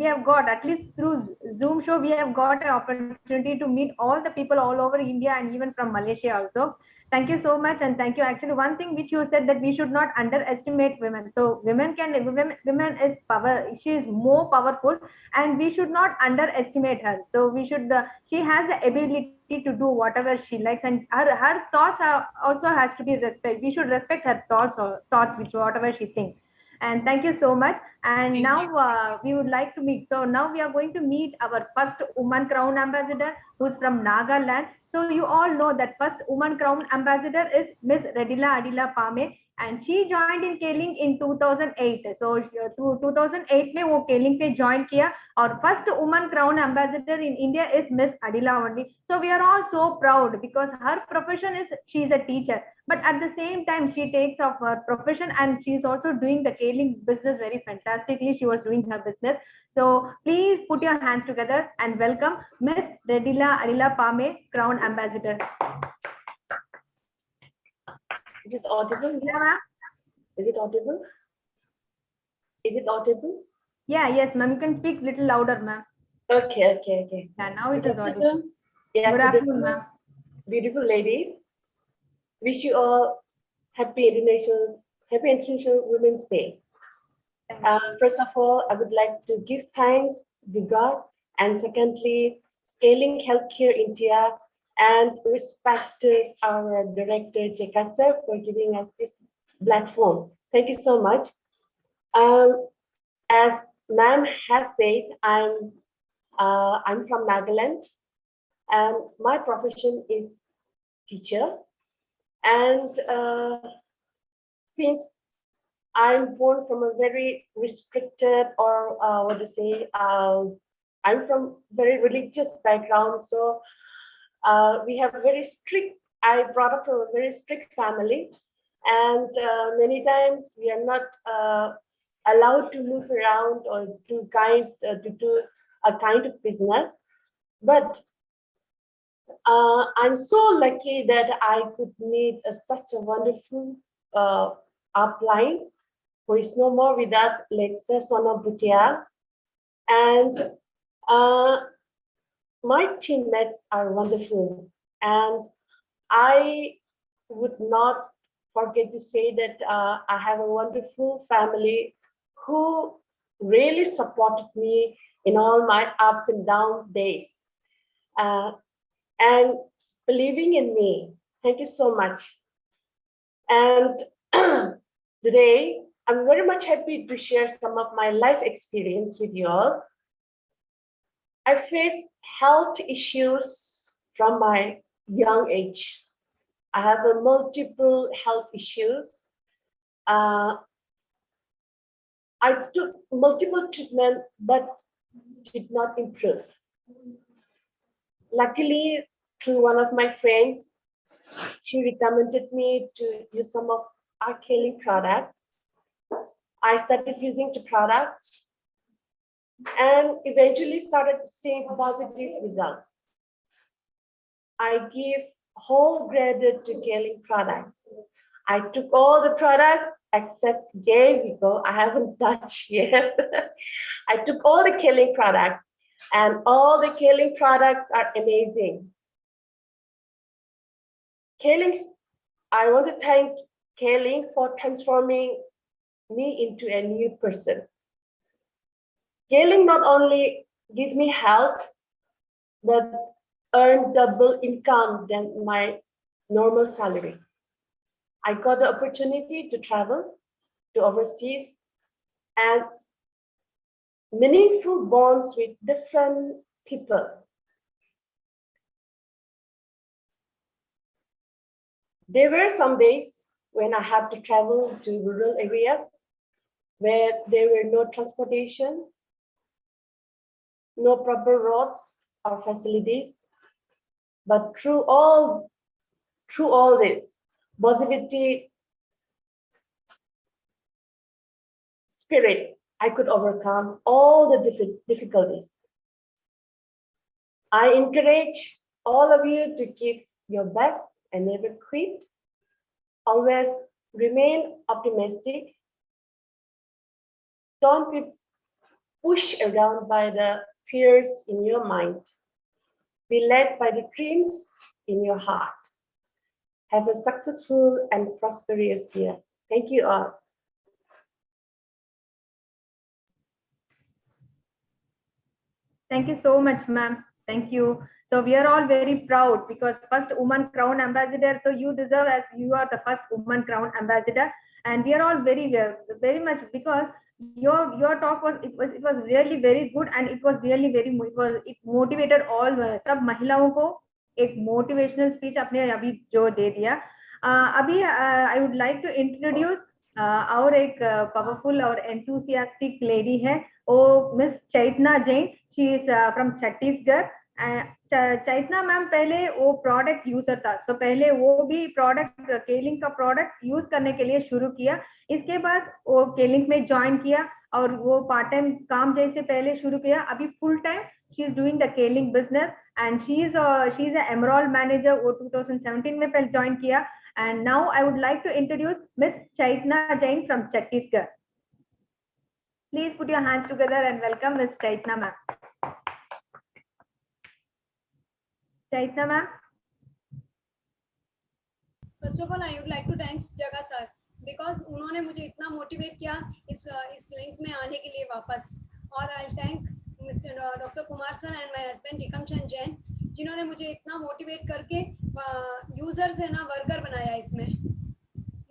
have got, at least through Zoom show, we have got an opportunity to meet all the people all over India and even from Malaysia also. Thank you so much, and thank you. Actually, one thing which you said, that we should not underestimate women. So women is power. She is more powerful, and we should not underestimate her. So we should. She has the ability to do whatever she likes, and her thoughts also has to be respected. We should respect her thoughts, which whatever she thinks. And thank you so much. And now we would like to meet. So now we are going to meet our first Woman Crown Ambassador, who's from Nagaland. So you all know that first Woman Crown Ambassador is Miss Redila Adila Pame, and she joined in Keling in 2008. So through 2008 में वो Keling पे join किया, और first Woman Crown Ambassador in India is Miss Adila only. So we are all so proud because her profession is, she is a teacher, but at the same time she takes off her profession and she is also doing the Keling business very fantastically. She was doing her business. So please put your hands together and welcome Miss Redila Adila Pame, Crown Ambassador. Is it audible? Yeah. Is it audible? Is it audible? Yeah, yes, ma'am. You can speak little louder, ma'am. Okay. Yeah, now it is audible. Yeah, good afternoon, ma'am. Beautiful ladies. Wish you all happy International Women's Day. First of all, I would like to give thanks to God, and secondly, Keling Healthcare India, and respect our director Jeka sir for giving us this platform. Thank you so much. As ma'am has said, I'm from Nagaland, and my profession is teacher. And since I'm born from a very restricted, or what to say, I'm from very religious background, so we have very strict, I brought up from a very strict family, and many times we are not allowed to move around or to do a kind of business. But I'm so lucky that I could meet such a wonderful upline who is no more with us, Lexa Sona Bhutia. And my teammates are wonderful. And I would not forget to say that I have a wonderful family who really supported me in all my ups and down days. And believing in me. Thank you so much. And today, I'm very much happy to share some of my life experience with you all. I faced health issues from my young age. I have multiple health issues. I took multiple treatments, but did not improve. Luckily, through one of my friends, she recommended me to use some of our Keling products. I started using the product and eventually started seeing positive results. I give whole credit to Kaling products. I took all the products except Gavigo. I haven't touched yet. I took all the Kaling products, and all the Kaling products are amazing. Kaling, I want to thank Kaling for transforming me into a new person. Kaling not only give me health, but earn double income than my normal salary. I got the opportunity to travel to overseas and meaningful bonds with different people. There were some days when I had to travel to rural areas where there were no transportation, no proper roads or facilities. But through all this, positivity spirit, I could overcome all the difficulties. I encourage all of you to give your best and never quit. Always remain optimistic. Don't be pushed around by the fears in your mind. Be led by the dreams in your heart. Have a successful and prosperous year. Thank you all. Thank you so much, ma'am. Thank you. So we are all very proud because first woman crown ambassador. So you deserve, as you are the first woman crown ambassador, and we are all very much because your talk was it was really very good, and it motivated all सब महिलाओं को एक motivational speech आपने अभी जो दे दिया. अभी I would like to introduce और एक powerful और enthusiastic lady है वो Miss Chaitna Jain. She is from Chhattisgarh. Chaitna ma'am पहले वो प्रोडक्ट यूजर था, तो पहले वो भी प्रोडक्ट केलिंग का प्रोडक्ट यूज करने के लिए शुरू किया. इसके बाद वो केलिंग में ज्वाइन किया और वो पार्ट टाइम काम जैसे पहले शुरू किया. अभी full time she is doing the Kelling business and she is emerald manager. वो 2017 में पहले ज्वाइन किया. And now I would like to introduce miss Chaitna Jain from Chhattisgarh. Please put your hands together and welcome miss Chaitna ma'am. Chaitna ma'am. First of all, I would like to thank Jaga sir because उन्होंने मुझे इतना motivate किया इस link में आने के लिए वापस. और I thank mister doctor Kumar sir and my husband Tikam Chand Jain जिन्होंने मुझे इतना मोटिवेट करके यूजर से ना वर्कर बनाया. इसमें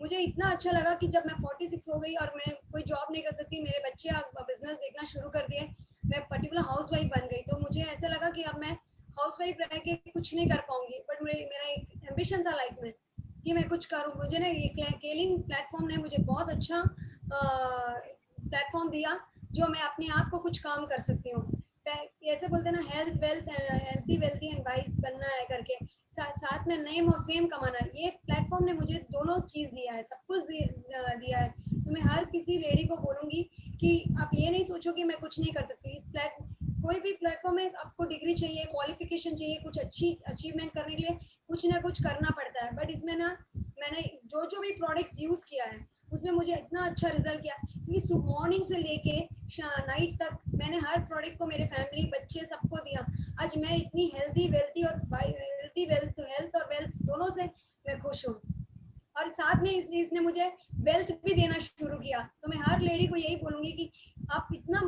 मुझे इतना अच्छा लगा कि जब मैं 46 हो गई और मैं कोई जॉब नहीं कर सकती, मेरे बच्चे बिजनेस देखना शुरू कर दिए, मैं पर्टिकुलर हाउस वाइफ बन गई, तो मुझे ऐसा लगा कि अब मैं हाउस वाइफ रह के कुछ नहीं कर पाऊंगी. बट मेरा एक एम्बिशन था लाइफ में कि मैं कुछ करूं. मुझे ना ये केलिंग प्लेटफॉर्म ने मुझे बहुत अच्छा प्लेटफॉर्म दिया जो मैं अपने आप को कुछ काम कर सकती हूँ. ऐसे बोलते हैं ना हेल्थी वेल्थी एंड वाइज बनना है करके, साथ में नेम और फेम कमाना. ये प्लेटफॉर्म ने मुझे दोनों चीज़ दिया है, सब कुछ दिया है. तो मैं हर किसी लेडी को बोलूँगी कि आप ये नहीं सोचो कि मैं कुछ नहीं कर सकती. इस कोई भी प्लेटफॉर्म में आपको डिग्री चाहिए, क्वालिफिकेशन चाहिए, कुछ अच्छी अचीवमेंट करने के लिए कुछ ना कुछ करना पड़ता है. बट इसमें ना मैंने जो भी प्रोडक्ट्स यूज़ किया है उसमें मुझे इतना अच्छा रिजल्ट किया क्योंकि मॉर्निंग से लेके नाइट तक मैंने हर प्रोडक्ट को मेरे फैमिली बच्चे सबको दिया. आज मैं इतनी हेल्थ और वेल्थ दोनों से मैं खुश हूँ. और साथ में इसने मुझे वेल्थ भी देना शुरू किया. तो मैं हर लेडी को यही बोलूँगी कि आप इतना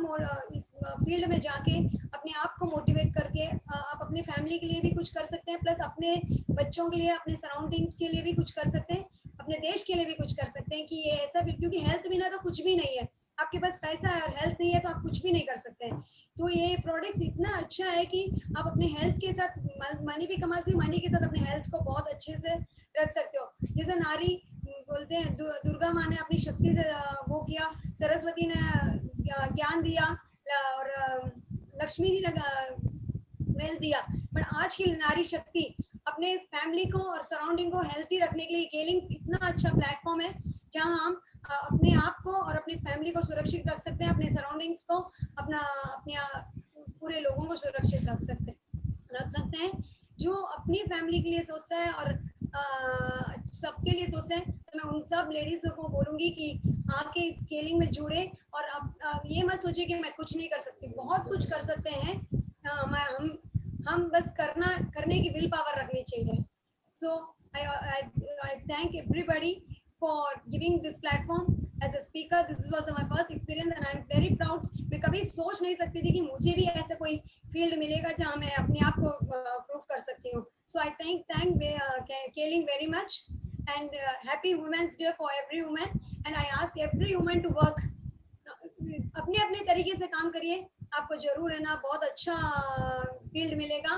इस फील्ड में जाके अपने आप को मोटिवेट करके आप अपने फैमिली के लिए भी कुछ कर सकते हैं, प्लस अपने बच्चों के लिए, अपने सराउंडिंग्स के लिए भी कुछ कर सकते हैं, अपने देश के लिए भी कुछ कर सकते हैं. कि ये ऐसा भी, क्योंकि हेल्थ बिना तो कुछ भी नहीं है. आपके पास पैसा है और हेल्थ नहीं है तो आप कुछ भी नहीं कर सकते हैं. तो ये प्रोडक्ट्स इतना अच्छा है कि आप अपने हेल्थ के साथ मनी भी कमा सकते हो, मनी के साथ अपने हेल्थ को बहुत अच्छे से रख सकते हो. जैसे नारी बोलते हैं दुर्गा माँ ने अपनी शक्ति से वो किया, सरस्वती ने ज्ञान दिया और लक्ष्मी ने वेल्थ दिया. बट आज की नारी शक्ति अपने फैमिली को और सराउंडिंग को हेल्थी रखने के लिए केलिंग इतना अच्छा प्लेटफॉर्म है जहां हम अपने आप को और अपनी फैमिली को सुरक्षित रख सकते हैं, अपने सराउंडिंग्स को, अपने पूरे लोगों को सुरक्षित रख सकते हैं। जो अपनी फैमिली के लिए सोचता है और सबके लिए सोचते हैं, तो मैं उन सब लेडीज लोगों को बोलूंगी कि आके इस स्केलिंग में जुड़े और अब ये मत सोचिए कि मैं कुछ नहीं कर सकती, बहुत कुछ कर सकते हैं। हम बस करने की विल पावर रखनी चाहिए। सो I thank everybody for giving this platform as a speaker. This was my first experience and I am very proud. मैं कभी सोच नहीं सकती थी कि मुझे भी ऐसा कोई फील्ड मिलेगा जहाँ मैं अपने आप को प्रूव कर सकती हूँ। So I thank Kaling very much and happy Women's Day for every woman and I ask every woman to work. अपने अपने तरीके से काम करिए, आपको जरूर है ना बहुत अच्छा फील्ड मिलेगा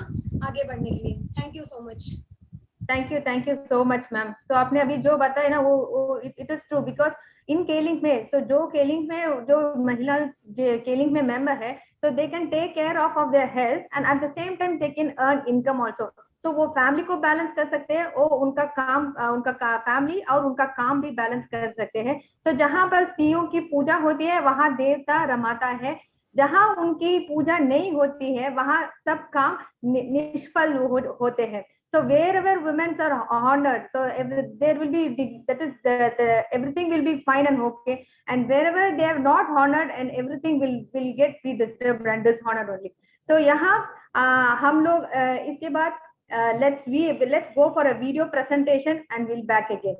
आगे बढ़ने के लिए। Thank you so much. Thank you so much ma'am. तो आपने अभी जो बताया ना वो it is true, because in Kelling में जो केलिंग में जो महिला केलिंग में मेंबर है, so they can take care of their health and at the same time they can earn income also. तो वो फैमिली को बैलेंस कर सकते हैं, वो उनका फैमिली और उनका काम भी बैलेंस कर सकते हैं। तो जहाँ पर स्त्रियों की पूजा होती है वहाँ देवता रमाता है, जहाँ उनकी पूजा नहीं होती है वहाँ सब काम निष्फल होते हैं। So wherever women are honored, so there will be everything will be fine and okay, and wherever they are not honored and everything will get be disturbed and dishonored only. So यहाँ हम लोग इसके बाद let's go for a video presentation and we'll back again.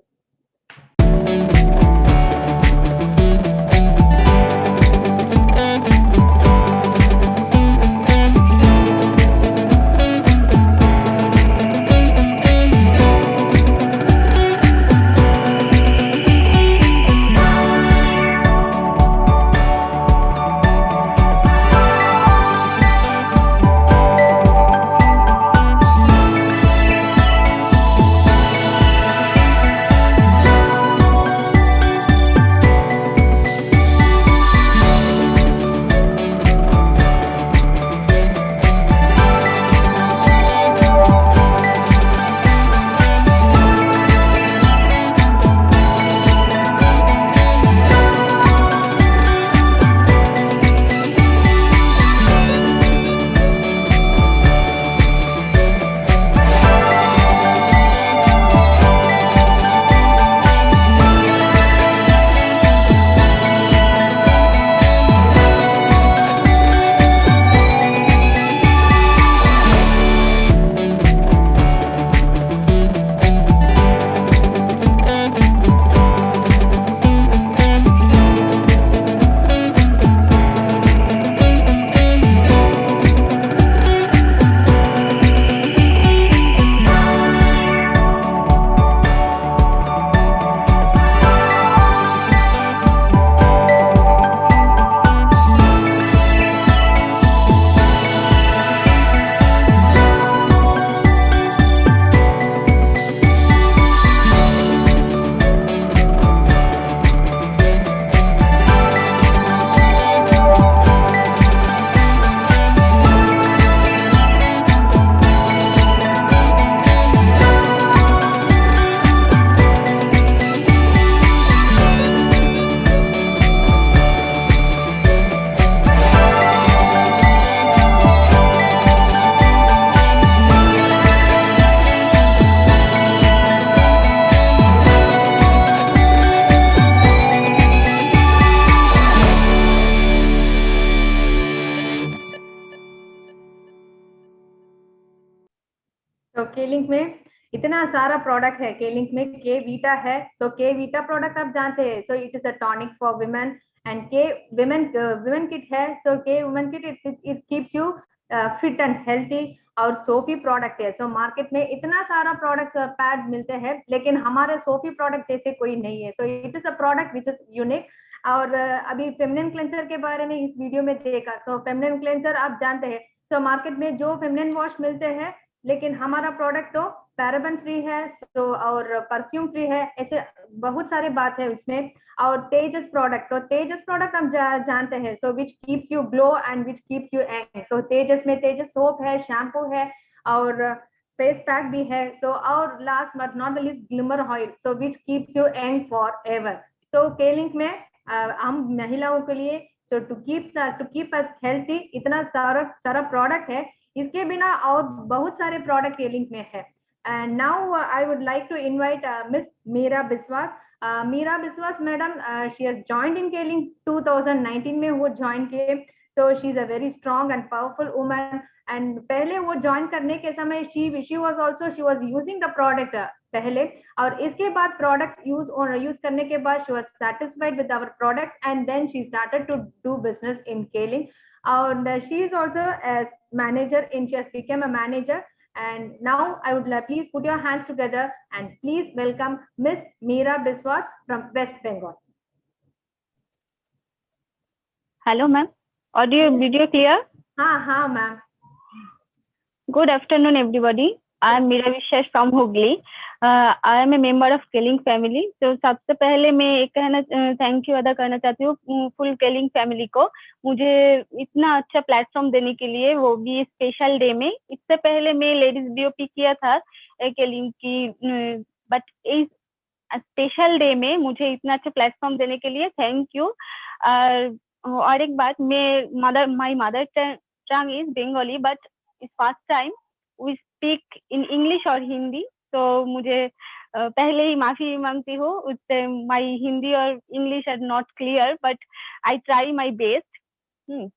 तो केलिंक में इतना सारा product है। केलिंक में के वीटा है, तो के वीटा प्रोडक्ट आप जानते हैं, so it is a tonic for women and के विमेन किट है, सो के women kit it keeps you fit and healthy और सोफी प्रोडक्ट है। सो मार्केट में इतना सारा प्रोडक्ट पैड मिलते हैं लेकिन हमारे सोफी प्रोडक्ट जैसे कोई नहीं है, so it is a product which is unique. और अभी फेमिनिन क्लेंसर के बारे में इस वीडियो में देखा, सो फेमिनिन क्लेंसर आप जानते हैं, सो मार्केट में जो फेमिनिन वॉश मिलते हैं लेकिन हमारा प्रोडक्ट तो पैराबेन फ्री है, तो और परफ्यूम फ्री है, ऐसे बहुत सारे बात है उसमें। और तेजस प्रोडक्ट, तो तेजस प्रोडक्ट हम जानते हैं, so which keeps you glow and which keeps you young. So Tejas में तेजस सोप है, शैम्पू है और फेस पैक भी है। सो और last but not the least glimmer oil, so which keeps you young for ever. So Kelling में हम महिलाओं के लिए so to keep us healthy इतना सारा प्रोडक्ट है, इसके बिना और बहुत सारे प्रोडक्ट केलिंग में है. And now I would like to invite Miss Meera Biswas. Meera Biswas madam, she has joined in Keling 2019 में वो join किए. So she is a very strong and powerful woman. And पहले वो join करने के समय she was using the product पहले, और इसके बाद product use करने के बाद she was satisfied with our product, and then she started to do business in Keling. And she is also a manager, she has become a manager. And now I would please put your hands together and please welcome Miss Meera Biswas from West Bengal. Hello, ma'am. Audio, video clear? हाँ, ma'am. Good afternoon, everybody. I am Meera Biswas from Hooghly. I am a member of Keling family. तो सबसे पहले मैं एक thank you अदा करना चाहती हूँ फुल केलिंग फैमिली को, मुझे इतना अच्छा प्लेटफॉर्म देने के लिए, वो भी स्पेशल डे में. इससे पहले मैं लेडीज डीओपी किया था केलिंग की, बट इस स्पेशल डे में मुझे इतना अच्छा प्लेटफॉर्म देने के लिए थैंक यू. और एक बात, my mother tongue is Bengali, but इस first time we speak in English और हिंदी, तो मुझे पहले ही माफी मांगती हूँ, उससे माई हिंदी और English are not clear, but I try my best.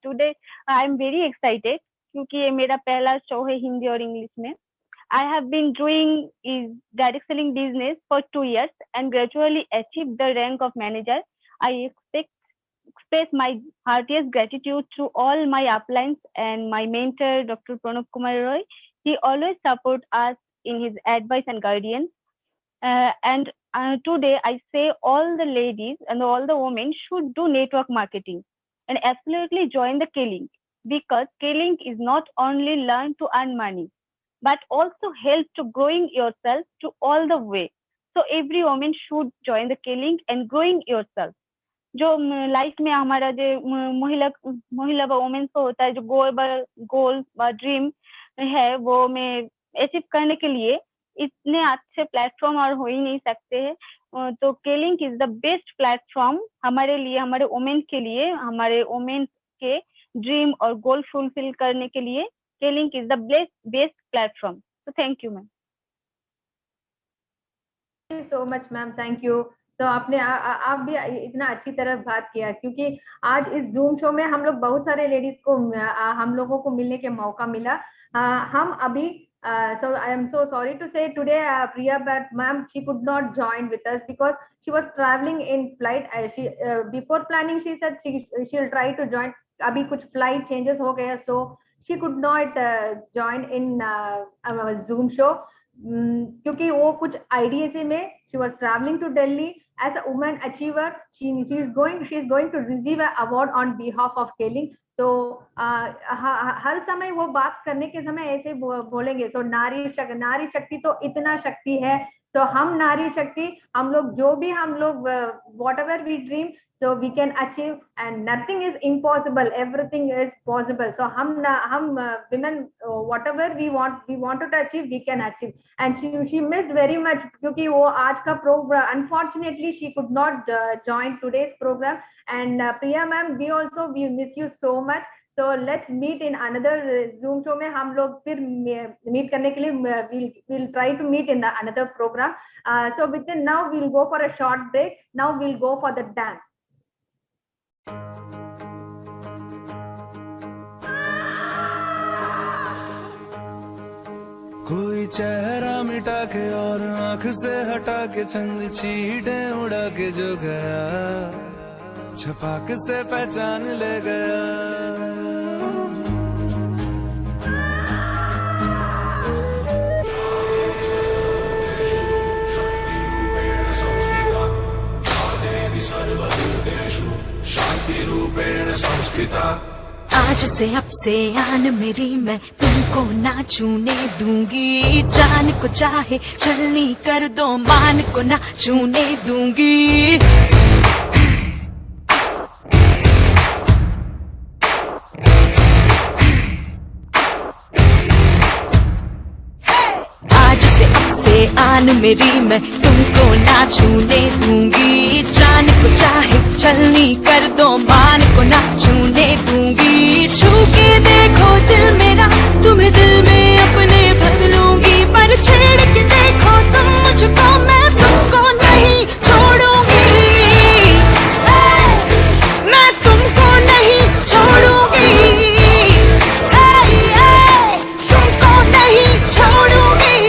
Today I am very excited क्योंकि ये मेरा पहला शो है हिंदी और इंग्लिश में. I have been doing direct selling business for 2 years and gradually achieved the rank of manager. I express my heartiest gratitude to all my uplines and my mentor, Dr. Pranab Kumar Roy. He always supports us in his advice and guidance. And today I say all the ladies and all the women should do network marketing and absolutely join the Keling, because Keling is not only learn to earn money, but also help to growing yourself to all the way. So every woman should join the Keling and growing yourself. जो life में हमारा जो महिला व women's को होता है, जो गोल व ड्रीम है, वो में अचीव करने के लिए इतने अच्छे प्लेटफॉर्म और हो ही नहीं सकते हैं. तो केलिंग इज द बेस्ट प्लेटफॉर्म हमारे लिए, हमारे वुमेन के लिए, हमारे वुमेन के ड्रीम और गोल फुलफिल करने के लिए Keling is the best platform. So thank you, ma'am. Thank you so much, ma'am. Thank you. तो आपने आप भी इतना अच्छी तरह बात किया, क्योंकि आज इस जूम शो में हम लोग बहुत सारे लेडीज को हम लोगों को मिलने के मौका मिला. हम अभी so I am so sorry to say today Priya, but ma'am, she could not join with us because she was traveling in flight. She before planning she said she'll try to join. अभी कुछ flight changes हो गया, so she could not join in our Zoom show क्योंकि वो कुछ IDSA में she was traveling to Delhi as a woman achiever. She is going to receive an award on behalf of Keling. तो हर समय वो बात करने के समय ऐसे बोलेंगे. तो नारी शक्ति तो इतना शक्ति है. तो हम नारी शक्ति, हम लोग जो भी हम लोग whatever we dream, so we can achieve, and nothing is impossible, everything is possible. So हम women, whatever we wanted to achieve, we can achieve. And she missed very much क्योंकि वो आज का program, unfortunately she could not join today's program. And Priya ma'am, we miss you so much. So let's meet in another Zoom show में हम लोग फिर meet करने के लिए we'll try to meet in the another program. So within now we'll go for a short break. Now we'll go for the dance. कोई चेहरा मिटा के और आंख से हटा के चंद चीटे उड़ा के जो गया, छपाक से पहचान ले गया. शांति रूपेण संस्थिता. आज से अब से आन मेरी, मैं तुमको ना छूने दूंगी. जान को चाहे छलनी कर दो, मान को ना छूने दूंगी. आज से अब से आन मेरी, मैं तुमको को ना छूने दूंगी, जान को चाहे चलनी कर दो, मान को ना छूने दूंगी। छू के देखो दिल मेरा, तुम्हें दिल में अपने भर लूंगी, पर छेड़ के देखो तुम मुझको, मैं तुमको नहीं छोड़ूंगी, मैं तुमको नहीं छोड़ूंगी, तुमको नहीं छोड़ूंगी।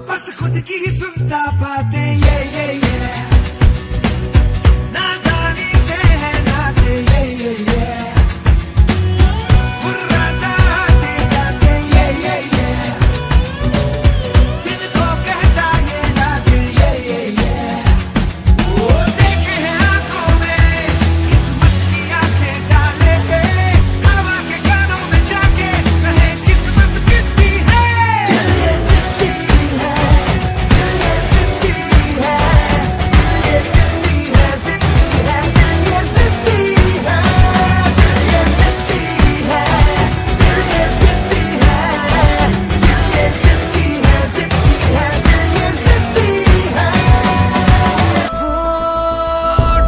बस खुद की ही सुनता बातें ये नादानी से है नाते ये बुर्राता आते जाते ये दिल को कहता ये नाते ये वो देखे हैं आंखों में किस्मत की आंखें डाले हवा के कानों में जाके कहे किस्मत कितनी है।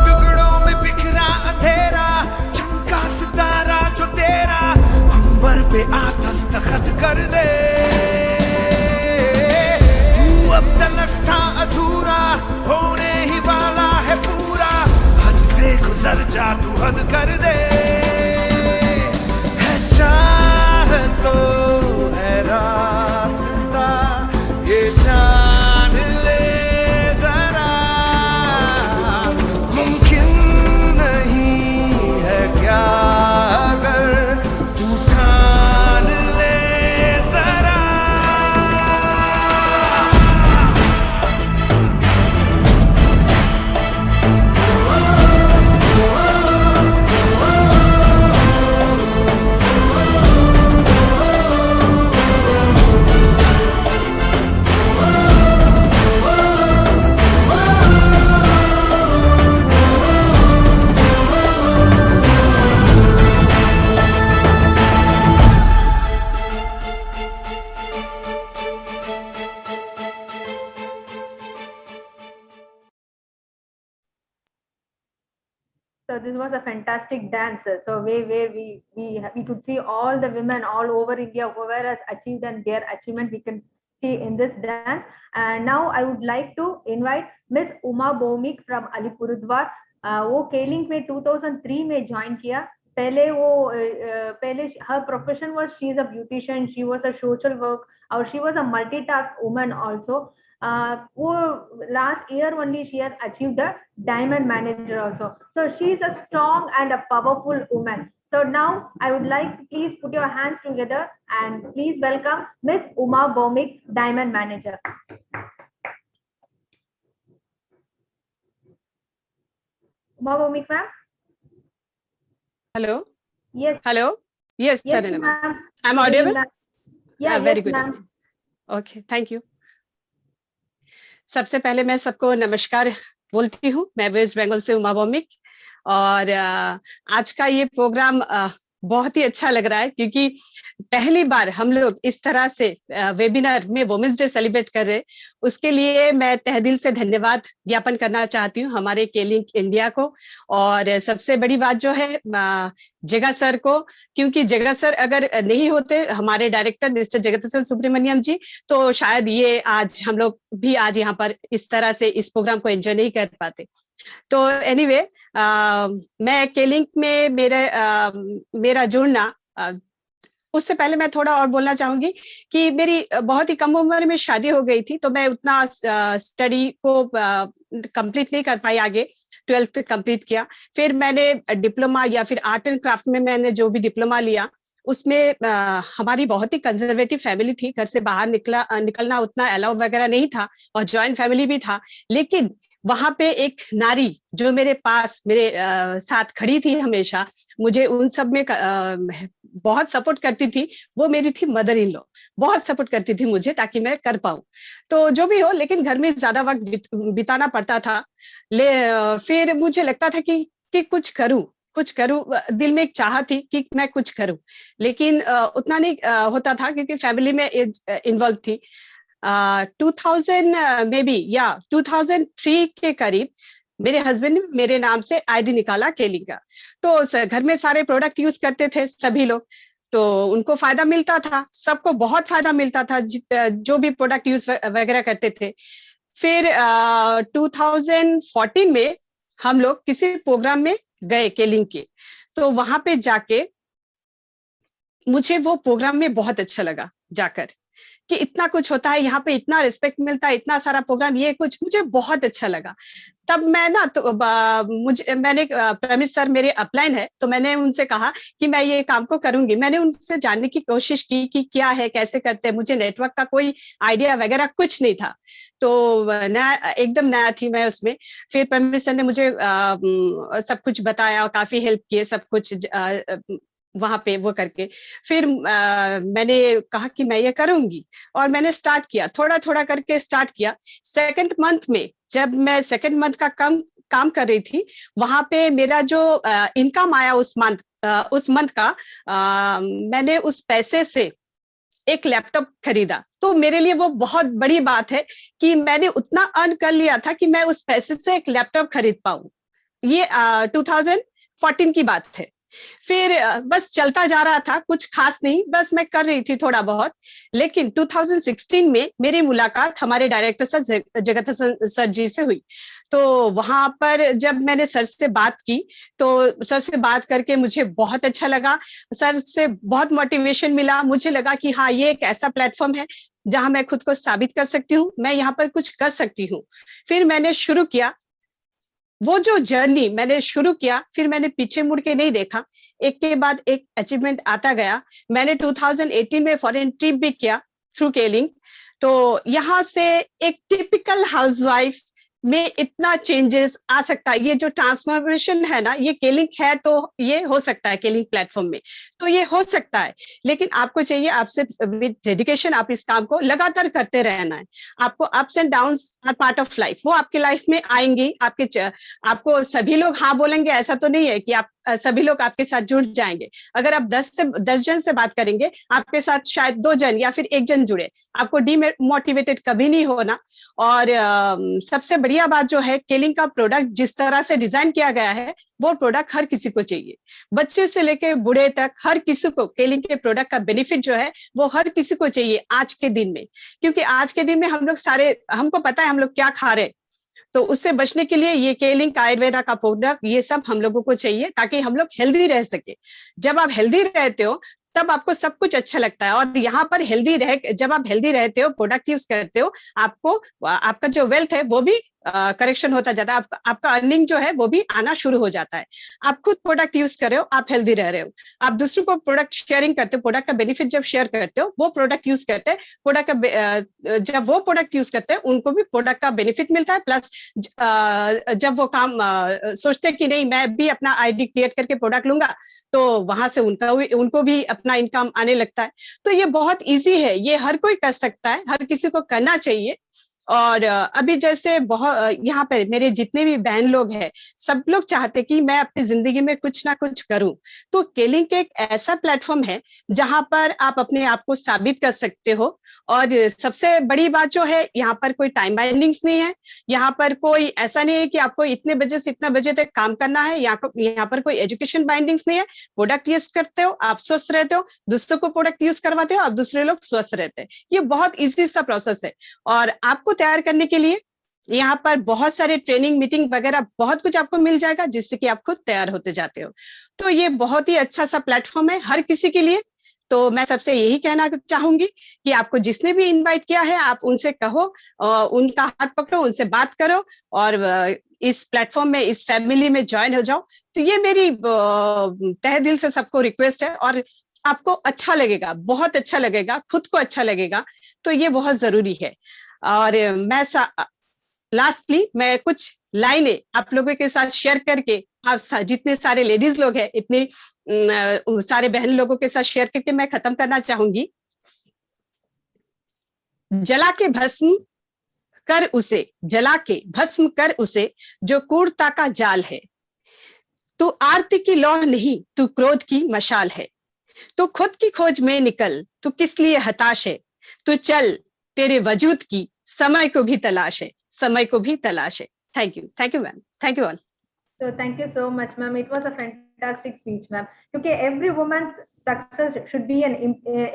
टुकड़ों में बिखरा अंधेरा, चमका सितारा जो तेरा, अंबर पे आ दस्तखत कर दे। तू अब तलक था अधूरा, होने ही वाला है पूरा, हद से गुजर जा तू हद कर दे। है चाह तो है रास्ता, ये जान ले जरा, मुमकिन नहीं है क्या अगर तू ठान ले जरा। So this was a fantastic dance. So where we could see all the women all over India whoever has achieved and their achievement we can see in this dance. And now I would like to invite Miss Uma Bhowmik from Alipurduar. वो केलिंग में 2003 में join किया। पहले her profession was she is a beautician, she was a social work, or she was a multitask woman also. Last year only she has achieved the diamond manager also. So she is a strong and a powerful woman. So now I would like to please put your hands together and please welcome Miss Uma Bhowmik, diamond manager. Uma Bhowmik ma'am. Hello. Yes. Hello. Yes, Yes, Charana ma'am. ma'am. I'm audible? Yeah, very yes, good. ma'am. Okay, thank you. सबसे पहले मैं सबको नमस्कार बोलती हूँ। मैं waste Bengal से उमा भौमिक, और आज का ये प्रोग्राम बहुत ही अच्छा लग रहा है क्योंकि पहली बार हम लोग इस तरह से वेबिनार में वुमेन्स डे सेलिब्रेट कर रहे हैं। उसके लिए मैं तहे दिल से धन्यवाद ज्ञापन करना चाहती हूँ हमारे केलिंग इंडिया को, और सबसे बड़ी बात जो है जगा सर को, क्योंकि जगा सर अगर नहीं होते, हमारे डायरेक्टर मिस्टर जगदीश सुब्रमण्यम जी, तो शायद ये आज हम लोग भी आज यहाँ पर इस तरह से इस प्रोग्राम को एंजॉय नहीं कर पाते। तो एनीवे मैं केलिंग में मेरा जुड़ना, उससे पहले मैं थोड़ा और बोलना चाहूंगी कि मेरी बहुत ही कम उम्र में शादी हो गई थी, तो मैं उतना स्टडी को कंप्लीट नहीं कर पाई। आगे 12th कंप्लीट किया, फिर मैंने डिप्लोमा या फिर आर्ट एंड क्राफ्ट में मैंने जो भी डिप्लोमा लिया उसमें हमारी बहुत ही कंजर्वेटिव फैमिली थी, घर से बाहर निकलना उतना अलाउ वगैरह नहीं था, और जॉइंट फैमिली भी था। लेकिन वहां पे एक नारी जो मेरे पास मेरे साथ खड़ी थी हमेशा, मुझे उन सब में बहुत सपोर्ट करती थी, वो मेरी थी मदर इन लॉ। बहुत सपोर्ट करती थी मुझे ताकि मैं कर पाऊं। तो जो भी हो, लेकिन घर में ज्यादा वक्त बिताना पड़ता था। फिर मुझे लगता था कि कुछ करूं, दिल में एक चाह थी कि मैं कुछ करूं, लेकिन उतना नहीं होता था क्योंकि फैमिली में इन्वॉल्व थी। 2003 के करीब मेरे हस्बैंड ने मेरे नाम से आईडी निकाला केलिंग का। तो घर में सारे प्रोडक्ट यूज करते थे सभी लोग, तो उनको फायदा मिलता था, सबको बहुत फायदा मिलता था जो भी प्रोडक्ट यूज वगैरह करते थे। फिर 2014 में हम लोग किसी प्रोग्राम में गए केलिंग के, तो वहां पे जाके मुझे वो प्रोग्राम में बहुत अच्छा लगा जाकर कि इतना कुछ होता है यहाँ पे, इतना रिस्पेक्ट मिलता है, इतना सारा प्रोग्राम, ये कुछ मुझे बहुत अच्छा लगा। तब मैं ना तो मैंने प्रमिस सर मेरे अपलाइन है, तो मैंने उनसे कहा कि मैं ये काम को करूंगी। मैंने उनसे जानने की कोशिश की कि क्या है, कैसे करते हैं। मुझे नेटवर्क का कोई आइडिया वगैरह कुछ नहीं था, तो एकदम नया थी मैं उसमें। फिर प्रमिस सर ने मुझे सब कुछ बताया और काफी हेल्प किए सब कुछ वहां पे वो करके। फिर मैंने कहा कि मैं ये करूंगी, और मैंने स्टार्ट किया, थोड़ा थोड़ा करके स्टार्ट किया। सेकंड मंथ में जब मैं सेकंड मंथ का काम कर रही थी, वहां पे मेरा जो इनकम आया उस मंथ का, मैंने उस पैसे से एक लैपटॉप खरीदा। तो मेरे लिए वो बहुत बड़ी बात है कि मैंने उतना अर्न कर लिया था कि मैं उस पैसे से एक लैपटॉप खरीद पाऊं। ये 2014 की बात है। फिर बस चलता जा रहा था, कुछ खास नहीं, बस मैं कर रही थी थोड़ा बहुत। लेकिन 2016 में मेरी मुलाकात हमारे डायरेक्टर सर जगत सर जी से हुई। तो वहां पर जब मैंने सर से बात की, तो सर से बात करके मुझे बहुत अच्छा लगा। सर से बहुत मोटिवेशन मिला। मुझे लगा कि हाँ, ये एक ऐसा प्लेटफॉर्म है जहां मैं खुद को साबित कर सकती हूँ, मैं यहाँ पर कुछ कर सकती हूँ। फिर मैंने शुरू किया वो जो जर्नी मैंने शुरू किया, फिर मैंने पीछे मुड़ के नहीं देखा, एक के बाद एक अचीवमेंट आता गया। मैंने 2018 में फॉरेन ट्रिप भी किया थ्रू केलिंग। तो यहाँ से एक टिपिकल हाउसवाइफ में इतना चेंजेस आ सकता है। ये जो ट्रांसफॉर्मेशन है ना, ये केलिंग है तो ये हो सकता है, केलिंग प्लेटफॉर्म में तो ये हो सकता है। लेकिन आपको चाहिए, आपसे विद डेडिकेशन आप इस काम को लगातार करते रहना है। आपको ups and downs are part of life, वो आपके लाइफ में आएंगी। आपको सभी लोग हाँ बोलेंगे ऐसा तो नहीं है कि आप सभी लोग आपके साथ जुड़ जाएंगे। अगर आप 10 जन से बात करेंगे, आपके साथ शायद 2 जन या फिर 1 जन जुड़े। आपको डीमोटिवेटेड कभी नहीं होना। और सबसे बढ़िया बात जो है, केलिंग का प्रोडक्ट जिस तरह से डिजाइन किया गया है, वो प्रोडक्ट हर किसी को चाहिए। बच्चे से लेके बूढ़े तक हर किसी को केलिंग के प्रोडक्ट का बेनिफिट जो है वो हर किसी को चाहिए आज के दिन में। क्योंकि आज के दिन में हम लोग हमको पता है हम लोग क्या खा रहे, तो उससे बचने के लिए ये केलिंग आयुर्वेदा का प्रोडक्ट, ये सब हम लोगों को चाहिए ताकि हम लोग हेल्दी रह सके। जब आप हेल्दी रहते हो तब आपको सब कुछ अच्छा लगता है। और यहाँ पर जब आप हेल्दी रहते हो, प्रोडक्ट यूज करते हो, आपका जो वेल्थ है वो भी करेक्शन होता जाता है। आपका अर्निंग जो है वो भी आना शुरू हो जाता है। आप खुद प्रोडक्ट यूज कर रहे हो, आप हेल्दी रह रहे हो। आप दूसरों को प्रोडक्ट शेयरिंग करते हो, प्रोडक्ट का बेनिफिट जब शेयर करते हो, वो प्रोडक्ट यूज करते हैं, जब वो प्रोडक्ट यूज करते हैं उनको भी प्रोडक्ट का बेनिफिट मिलता है। प्लस जब वो काम सोचते हैं कि नहीं मैं भी अपना आईडी क्रिएट करके प्रोडक्ट लूंगा, तो वहां से उनको भी अपना इनकम आने लगता है। तो ये बहुत ईजी है, ये हर कोई कर सकता है, हर किसी को करना चाहिए। और अभी जैसे बहुत यहाँ पर मेरे जितने भी बहन लोग हैं, सब लोग चाहते कि मैं अपनी जिंदगी में कुछ ना कुछ करूं। तो केलिंग एक ऐसा प्लेटफॉर्म है जहां पर आप अपने आप को साबित कर सकते हो। और सबसे बड़ी बात जो है, यहाँ पर कोई टाइम बाइंडिंग्स नहीं है। यहाँ पर कोई ऐसा नहीं है कि आपको इतने बजे से इतना बजे तक काम करना है। यहाँ पर कोई एजुकेशन बाइंडिंग्स नहीं है। प्रोडक्ट यूज करते हो, आप स्वस्थ रहते हो, दूसरों को प्रोडक्ट यूज करवाते हो, आप दूसरे लोग स्वस्थ रहते हैं। ये बहुत ईजी सा प्रोसेस है। और आपको तैयार करने के लिए यहाँ पर बहुत सारे ट्रेनिंग मीटिंग वगैरह बहुत कुछ आपको मिल जाएगा, जिससे कि आप खुद तैयार होते जाते हो। तो ये बहुत ही अच्छा सा प्लेटफॉर्म है हर किसी के लिए। तो मैं सबसे यही कहना चाहूंगी कि आपको जिसने भी इनवाइट किया है, आप उनसे कहो, उनका हाथ पकड़ो, उनसे बात करो और इस प्लेटफॉर्म में, इस फैमिली में ज्वाइन हो जाओ। तो ये मेरी तहे दिल से सबको रिक्वेस्ट है। और आपको अच्छा लगेगा, बहुत अच्छा लगेगा, खुद को अच्छा लगेगा, तो ये बहुत जरूरी है। और मैं लास्टली मैं कुछ लाइनें आप लोगों के साथ शेयर करके, आप जितने सारे लेडीज लोग हैं, इतने सारे बहन लोगों के साथ शेयर करके मैं खत्म करना चाहूंगी। जला के भस्म कर उसे, जला के भस्म कर उसे, जो क्रूरता का जाल है। तू आरती की लौ नहीं, तू क्रोध की मशाल है। तू खुद की खोज में निकल, तू किस लिए हताश है। तू चल, तेरे वजूद की समय को भी तलाश है, समय को भी तलाश है। Thank you ma'am, thank you all. So thank you so much, ma'am. It was a fantastic speech, ma'am. क्योंकि every woman's success should be an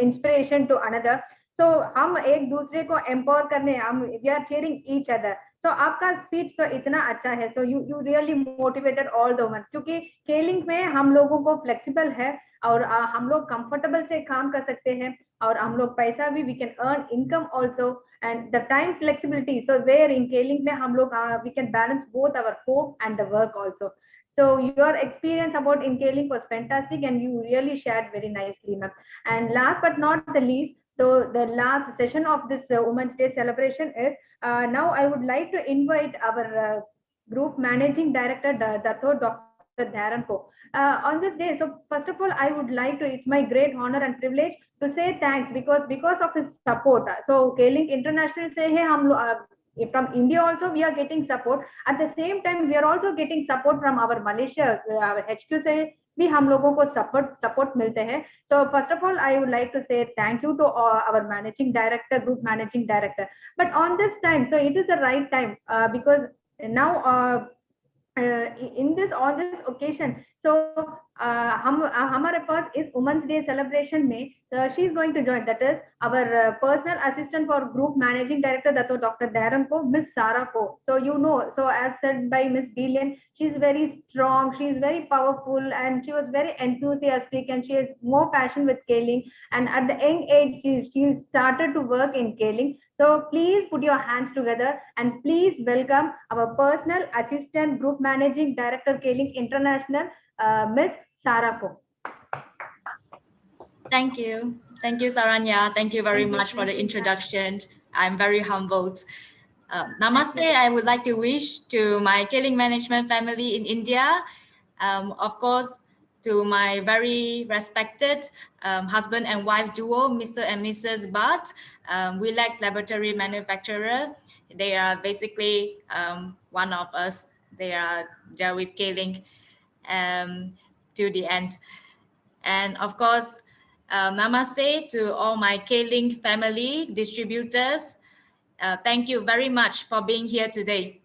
inspiration to another. So हम एक दूसरे को empower करने, हम we are cheering each other. So आपका speech तो इतना अच्छा है. So you really motivated all the women. क्योंकि scaling में हम लोगों को flexible है और हम लोग comfortable से काम कर सकते हैं और हम लोग पैसा भी we can earn income also. And the time flexibility, so there in scaling mein hum log we can balance both our home and the work also. So your experience about scaling was fantastic and you really shared very nicely, ma'am. And last but not the least, so the last session of this Women's Day celebration is now I would like to invite our group managing director Dato Dr. Dharan Ko on this day. So first of all, I would like to, it's my great honor and privilege to say thanks because of his support. So K-Link International से है हम लोग from India also we are getting support. At the same time, we are also getting support from our Malaysia, our HQ से भी हम लोगों को support मिलते हैं. So first of all, I would like to say thank you to our managing director, group managing director. But on this time, so it is the right time because now on this occasion, so हमारे पास इस Women's Day celebration में she is going to join, that is our personal assistant for group managing director Dato Dr. Dharan Ko, Miss Sara Ko. So you know, so as said by Miss Billion, she is very strong, she is very powerful, and she was very enthusiastic, and she has more passion with scaling. And at the young age, she started to work in scaling. So please put your hands together and please welcome our personal assistant group managing director K-Link International, Miss Sara Ko. Thank you, Saranya. Thank you very much for the introduction. I'm very humbled. Namaste. I would like to wish to my K-Link management family in India, of course, to my very respected husband and wife duo, Mr. and Mrs. Bhatt, Wilex Laboratory Manufacturer. They are basically one of us. They are with K-Link to the end. And of course, namaste to all my K-Link family distributors. Thank you very much for being here today.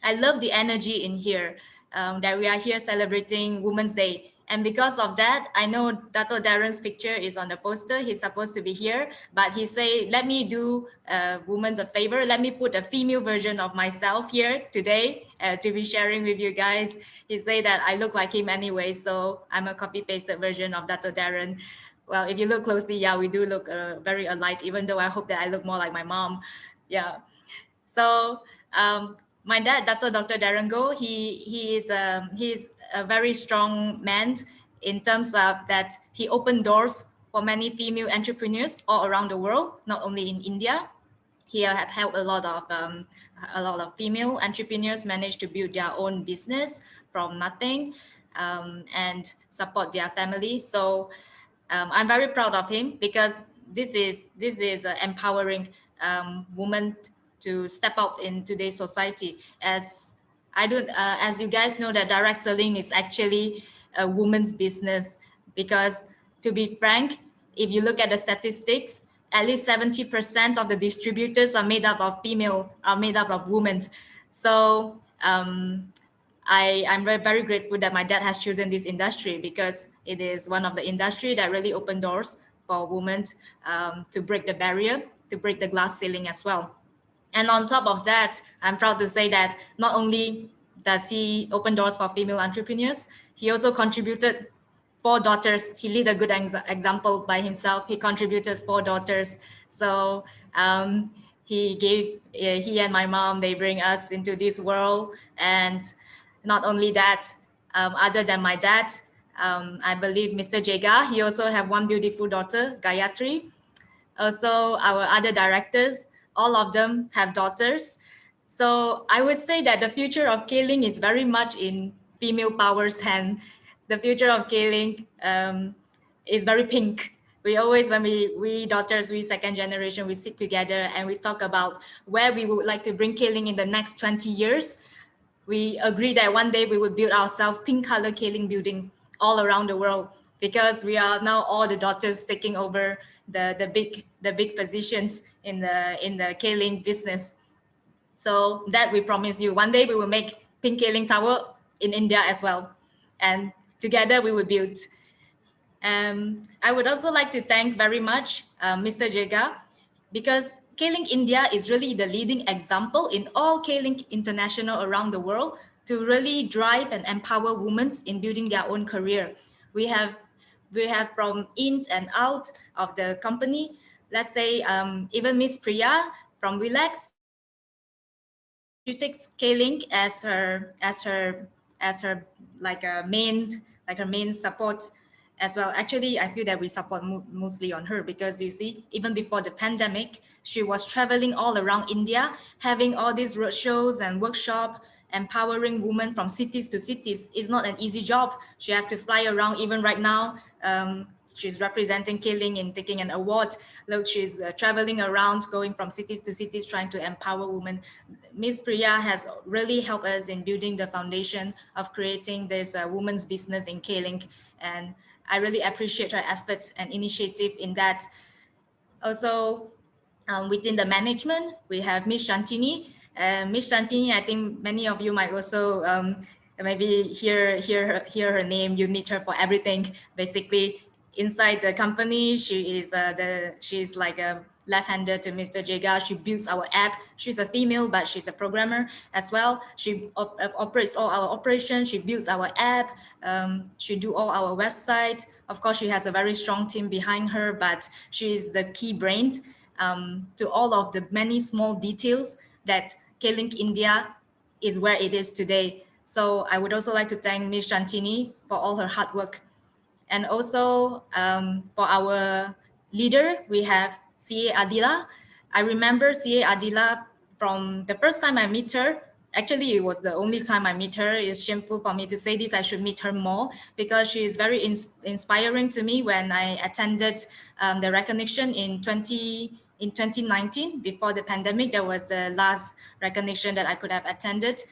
I love the energy in here, that we are here celebrating Women's Day. And because of that, I know Dato Dharan's picture is on the poster. He's supposed to be here, but he said, let me do women a favor. Let me put a female version of myself here today to be sharing with you guys. He said that I look like him anyway, so I'm a copy-pasted version of Dato Dharan. Well, if you look closely, yeah, we do look very alike, even though I hope that I look more like my mom. Yeah. So my dad, Dato Dr. Dharan Go, he's a very strong man in terms of that he opened doors for many female entrepreneurs all around the world, not only in India. He have helped a lot of female entrepreneurs manage to build their own business from nothing and support their family. So I'm very proud of him because this is empowering women to step out in today's society. As you guys know, that direct selling is actually a woman's business, because to be frank, if you look at the statistics, at least 70% of the distributors are made up of women. So I'm very, very grateful that my dad has chosen this industry, because it is one of the industry that really opened doors for women to break the barrier, to break the glass ceiling as well. And on top of that, I'm proud to say that not only does he open doors for female entrepreneurs, he also contributed 4 daughters. He led a good example by himself. He contributed 4 daughters. So he and my mom, they bring us into this world. And not only that, other than my dad, I believe Mr. Jega, he also have one beautiful daughter, Gayatri. Also our other directors, all of them have daughters. So I would say that the future of K-Link is very much in female power's hand. The future of K-Link is very pink. We always, when we daughters, we second generation, we sit together and we talk about where we would like to bring K-Link in the next 20 years. We agree that one day we will build ourselves pink color K-Link building all around the world, because we are now all the daughters taking over the big positions in the K-Link business. So that we promise you, one day we will make pink K-Link Tower in India as well, and together we will build. I would also like to thank very much Mr. Jega, because K-Link India is really the leading example in all K-Link International around the world to really drive and empower women in building their own career. We have from in and out of the company, let's say even Miss Priya from Relax, she takes K-Link as her like her main support as well. Actually, I feel that we support mostly on her, because you see, even before the pandemic, she was traveling all around India, having all these road shows and workshops, empowering women from cities to cities. Is not an easy job. She have to fly around. Even right now, she's representing K-Link in taking an award. Look, she's traveling around, going from cities to cities, trying to empower women. Ms. Priya has really helped us in building the foundation of creating this women's business in K-Link. And I really appreciate her efforts and initiative in that. Also, within the management, we have Ms. Shantini. Ms. Shantini, I think many of you might also maybe hear her name. You need her for everything, basically. Inside the company, she's like a left-hander to Mr. Jega. She builds our app. She's a female, but she's a programmer as well. She operates all our operations. She builds our app. She do all our website. Of course, she has a very strong team behind her, but she is the key brain to all of the many small details that K-Link India is where it is today. So I would also like to thank Ms. Shantini for all her hard work. And also for our leader, we have CA Adila. I remember CA Adila from the first time I meet her. Actually, it was the only time I meet her. It's shameful for me to say this. I should meet her more, because she is very inspiring to me. When I attended the recognition in 2019, before the pandemic, that was the last recognition that I could have attended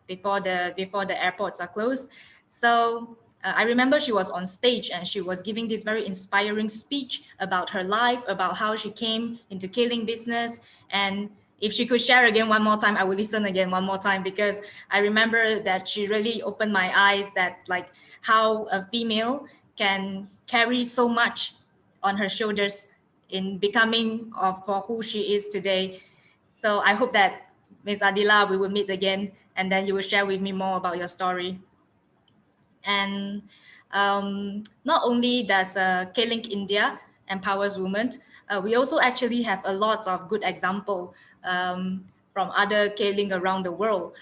before the airports are closed. So I remember she was on stage and she was giving this very inspiring speech about her life, about how she came into K-Link business. And if she could share again one more time, I would listen again one more time, because I remember that she really opened my eyes, that like how a female can carry so much on her shoulders in becoming for who she is today. So I hope that Ms. Adila, we will meet again, and then you will share with me more about your story. And not only does K-Link India empowers women, we also actually have a lot of good example from other K-Link around the world.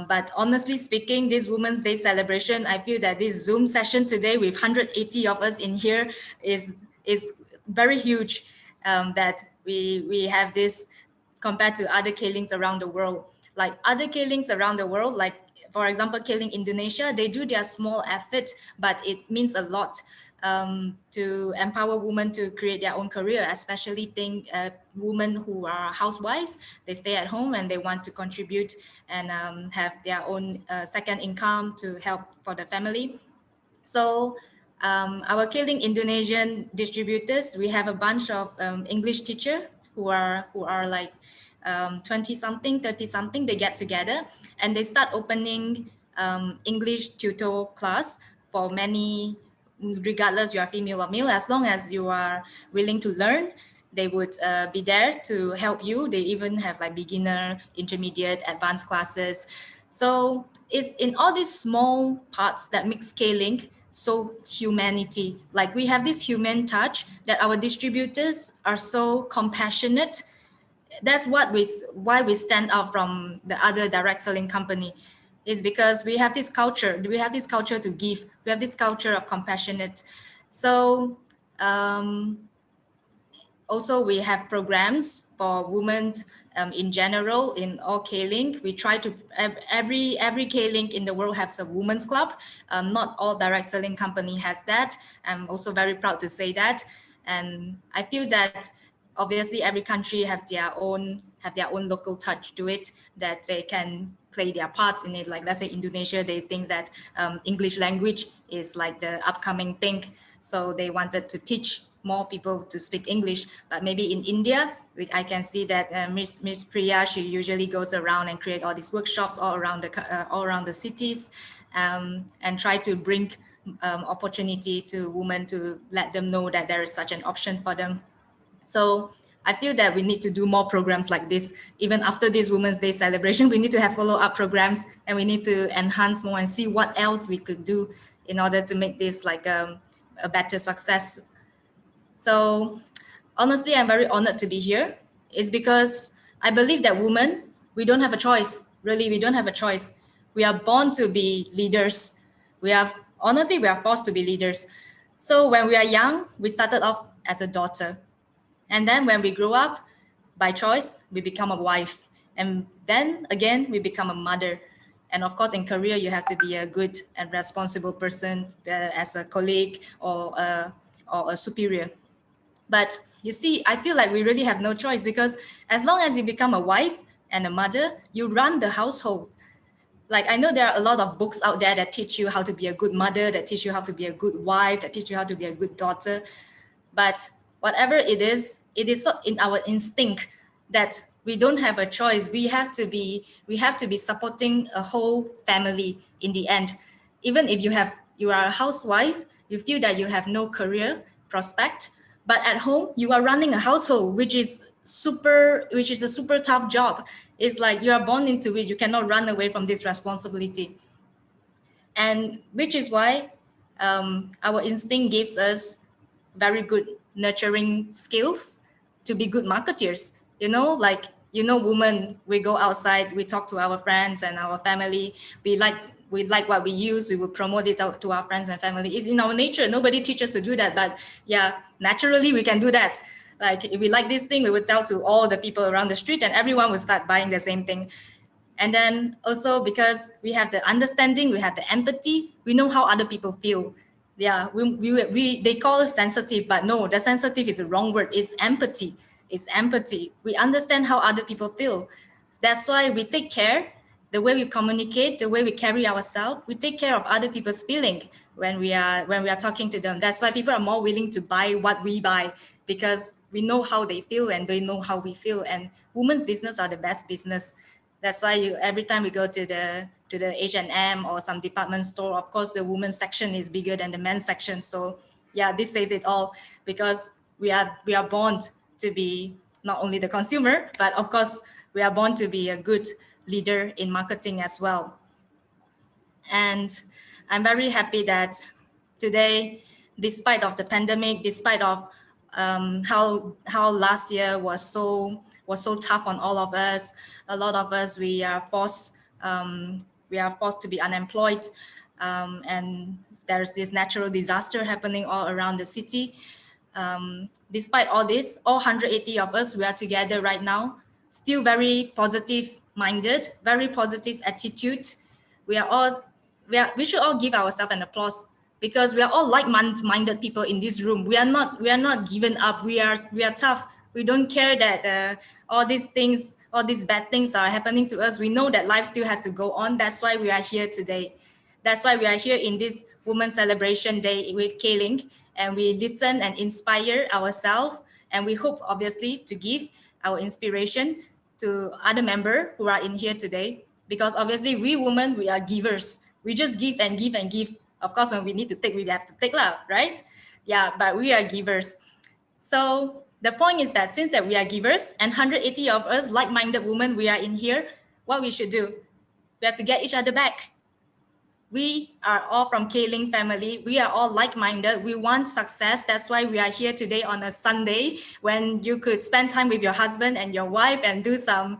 But honestly speaking, this Women's Day celebration, I feel that this Zoom session today with 180 of us in here is very huge, that we have this compared to other K-Links around the world. Like other K-Links around the world, like for example, K-Link Indonesia, they do their small effort, but it means a lot to empower women to create their own career, especially women who are housewives. They stay at home and they want to contribute and have their own second income to help for the family. So our K-Link Indonesian distributors, we have a bunch of English teachers who are like 20-something, 30-something. They get together and they start opening English tutor class for many, regardless you are female or male, as long as you are willing to learn, they would be there to help you. They even have like beginner, intermediate, advanced classes. So it's in all these small parts that makes K-Link so humanity. Like we have this human touch, that our distributors are so compassionate. That's why we stand out from the other direct selling company. is because we have this culture. We have this culture to give. We have this culture of compassionate. So also we have programs for women in general in all K-Link. We try to, every K-Link in the world has a women's club. Not all direct selling company has that. I'm also very proud to say that. And I feel that obviously every country have their own local touch to it, that they can play their part in it. Like let's say Indonesia, they think that English language is like the upcoming thing. So they wanted to teach more people to speak English. But maybe in India, I can see that Miss Priya, she usually goes around and create all these workshops all around the cities, and try to bring opportunity to women, to let them know that there is such an option for them. So I feel that we need to do more programs like this. Even after this Women's Day celebration, we need to have follow-up programs, and we need to enhance more and see what else we could do in order to make this like a better success. So honestly, I'm very honored to be here. It's because I believe that women, we don't have a choice. Really, we don't have a choice. We are born to be leaders. Honestly, we are forced to be leaders. So when we are young, we started off as a daughter. And then when we grow up, by choice, we become a wife. And then again, we become a mother. And of course, in career, you have to be a good and responsible person as a colleague or a superior. But you see, I feel like we really have no choice, because as long as you become a wife and a mother, you run the household. Like I know there are a lot of books out there that teach you how to be a good mother, that teach you how to be a good wife, that teach you how to be a good daughter. But whatever it is in our instinct that we don't have a choice. We have to be supporting a whole family in the end. Even if you are a housewife, you feel that you have no career prospect, but at home you are running a household, which is a super tough job. It's like you are born into it. You cannot run away from this responsibility. And which is why our instinct gives us very good nurturing skills to be good marketeers. Women, we go outside, we talk to our friends and our family. We like what we use, we will promote it out to our friends and family. It's in our nature. Nobody teaches us to do that, but yeah, naturally we can do that. Like if we like this thing, we would tell to all the people around the street, and everyone will start buying the same thing. And then also because we have the understanding, we have the empathy, we know how other people feel. Yeah, they call us sensitive, but no, the sensitive is the wrong word. It's empathy. It's empathy. We understand how other people feel. That's why we take care, the way we communicate, the way we carry ourselves. We take care of other people's feeling when we are talking to them. That's why people are more willing to buy what we buy, because we know how they feel and they know how we feel. And women's business are the best business. That's why every time we go to the H&M or some department store, of course, the women's section is bigger than the men's section. So yeah, this says it all, because we are born to be not only the consumer, but of course, we are born to be a good leader in marketing as well. And I'm very happy that today, despite of the pandemic, despite of how last year was so tough on all of us, a lot of us, we are forced to be unemployed, and there's this natural disaster happening all around the city. Despite all this, all 180 of us, we are together right now, still very positive minded, very positive attitude. We should all give ourselves an applause, because we are all like-minded people in this room. We are not given up. We are tough. We don't care that all these bad things are happening to us. We know that life still has to go on. That's why we are here today. That's why we are here in this Women's Celebration Day with K-Link, and we listen and inspire ourselves. And we hope, obviously, to give our inspiration to other members who are in here today, because obviously we women, we are givers. We just give and give and give. Of course, when we need to take, we have to take, right? Yeah, but we are givers. So the point is that since that we are givers and 180 of us like-minded women, we are in here, what we should do? We have to get each other back. We are all from Kaling family. We are all like-minded. We want success. That's why we are here today on a Sunday when you could spend time with your husband and your wife and do some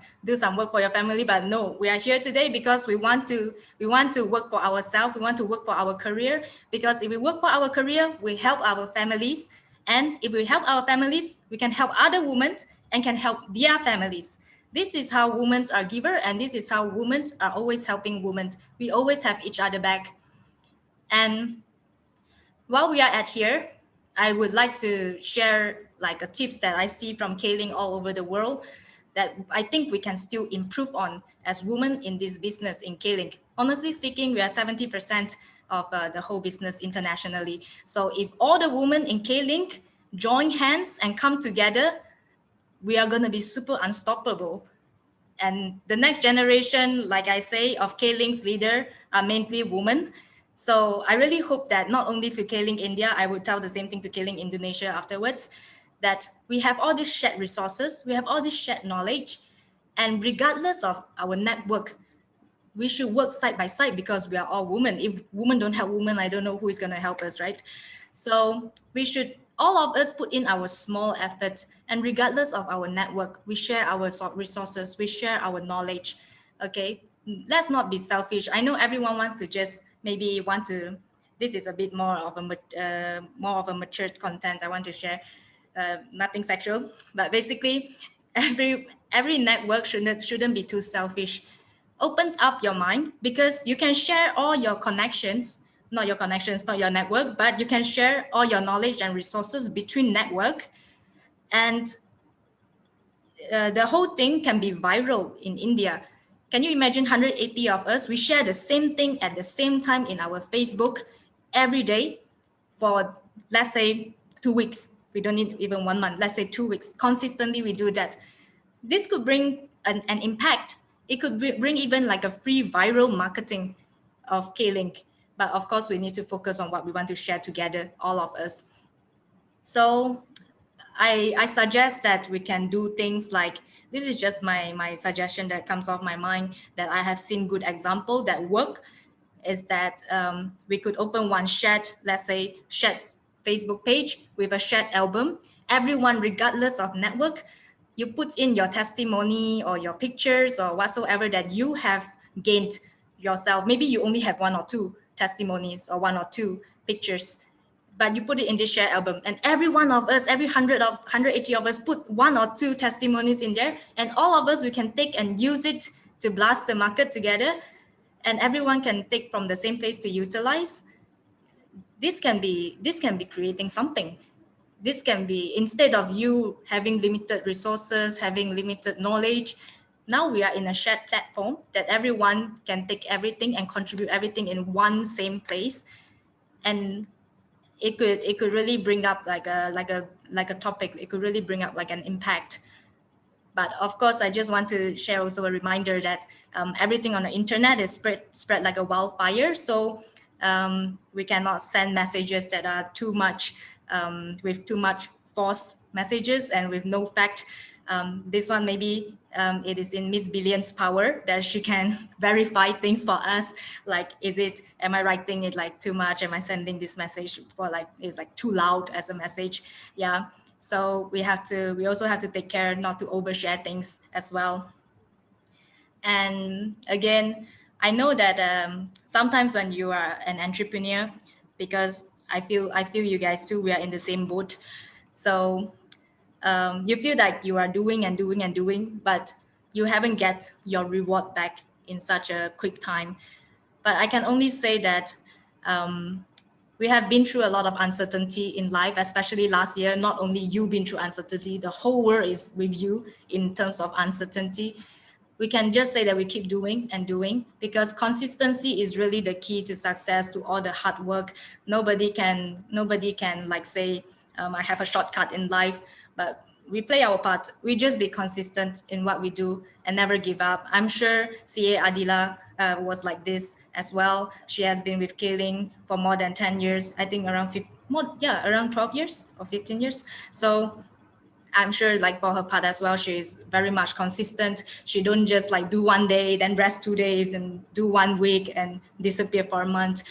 work for your family. But no, we are here today because we want to work for ourselves. We want to work for our career, because if we work for our career, we help our families. And if we help our families, we can help other women and can help their families. This is how women are giver, and this is how women are always helping women. We always have each other back. And while we are at here, I would like to share like a tips that I see from Kaling all over the world that I think we can still improve on as women in this business in Kaling. Honestly speaking, we are 70% of the whole business internationally. So if all the women in Kaling join hands and come together, we are going to be super unstoppable. And the next generation, like I say, of Kaling's leader are mainly women. So I really hope that not only to Kaling India, I would tell the same thing to Kaling Indonesia afterwards, that we have all these shared resources, we have all this shared knowledge, and regardless of our network, we should work side by side because we are all women. If women don't help women, I don't know who is going to help us, right? So we should, all of us, put in our small effort, and regardless of our network, we share our resources, we share our knowledge. Okay, let's not be selfish. I know everyone wants to just maybe want to, this is a bit more of a mature content I want to share, nothing sexual, but basically every network shouldn't be too selfish. Open up your mind, because you can share all your connections, not your network, but you can share all your knowledge and resources between network, and the whole thing can be viral in India. Can you imagine 180 of us, we share the same thing at the same time in our Facebook every day for, let's say, 2 weeks. We don't need even 1 month, let's say 2 weeks. Consistently, we do that. This could bring an impact. It could bring even like a free viral marketing of Kaling. But of course, we need to focus on what we want to share together, all of us. So I suggest that we can do things like, this is just my suggestion that comes off my mind, that I have seen good example that work, is that we could open one shared, let's say, shared Facebook page with a shared album. Everyone, regardless of network, you put in your testimony or your pictures or whatsoever that you have gained yourself. Maybe you only have 1 or 2 testimonies or 1 or 2 pictures, but you put it in this share album, and every one of us, every 180 of us put 1 or 2 testimonies in there, and all of us, we can take and use it to blast the market together, and everyone can take from the same place to utilize. This can be creating something. This can be, instead of you having limited resources, having limited knowledge, now we are in a shared platform that everyone can take everything and contribute everything in one same place. And it could really bring up like a topic. It could really bring up like an impact. But of course, I just want to share also a reminder that everything on the internet is spread like a wildfire. So we cannot send messages that are too much, with too much false messages and with no fact. This one, maybe it is in Miss Billion's power that she can verify things for us. Like, am I writing it like too much? Am I sending this message for like, it's like too loud as a message? Yeah. So we also have to take care not to overshare things as well. And again, I know that sometimes when you are an entrepreneur, because I feel you guys too, we are in the same boat. So you feel like you are doing and doing and doing, but you haven't get your reward back in such a quick time. But I can only say that we have been through a lot of uncertainty in life, especially last year. Not only you been through uncertainty, the whole world is with you in terms of uncertainty. We can just say that we keep doing and doing, because consistency is really the key to success, to all the hard work. Nobody can like say, I have a shortcut in life, but we play our part. We just be consistent in what we do and never give up. I'm sure CA Adila was like this as well. She has been with Kaling for more than 10 years, I think around 12 years or 15 years. So I'm sure like for her part as well, she's very much consistent. She don't just like do one day, then rest 2 days and do 1 week and disappear for a month.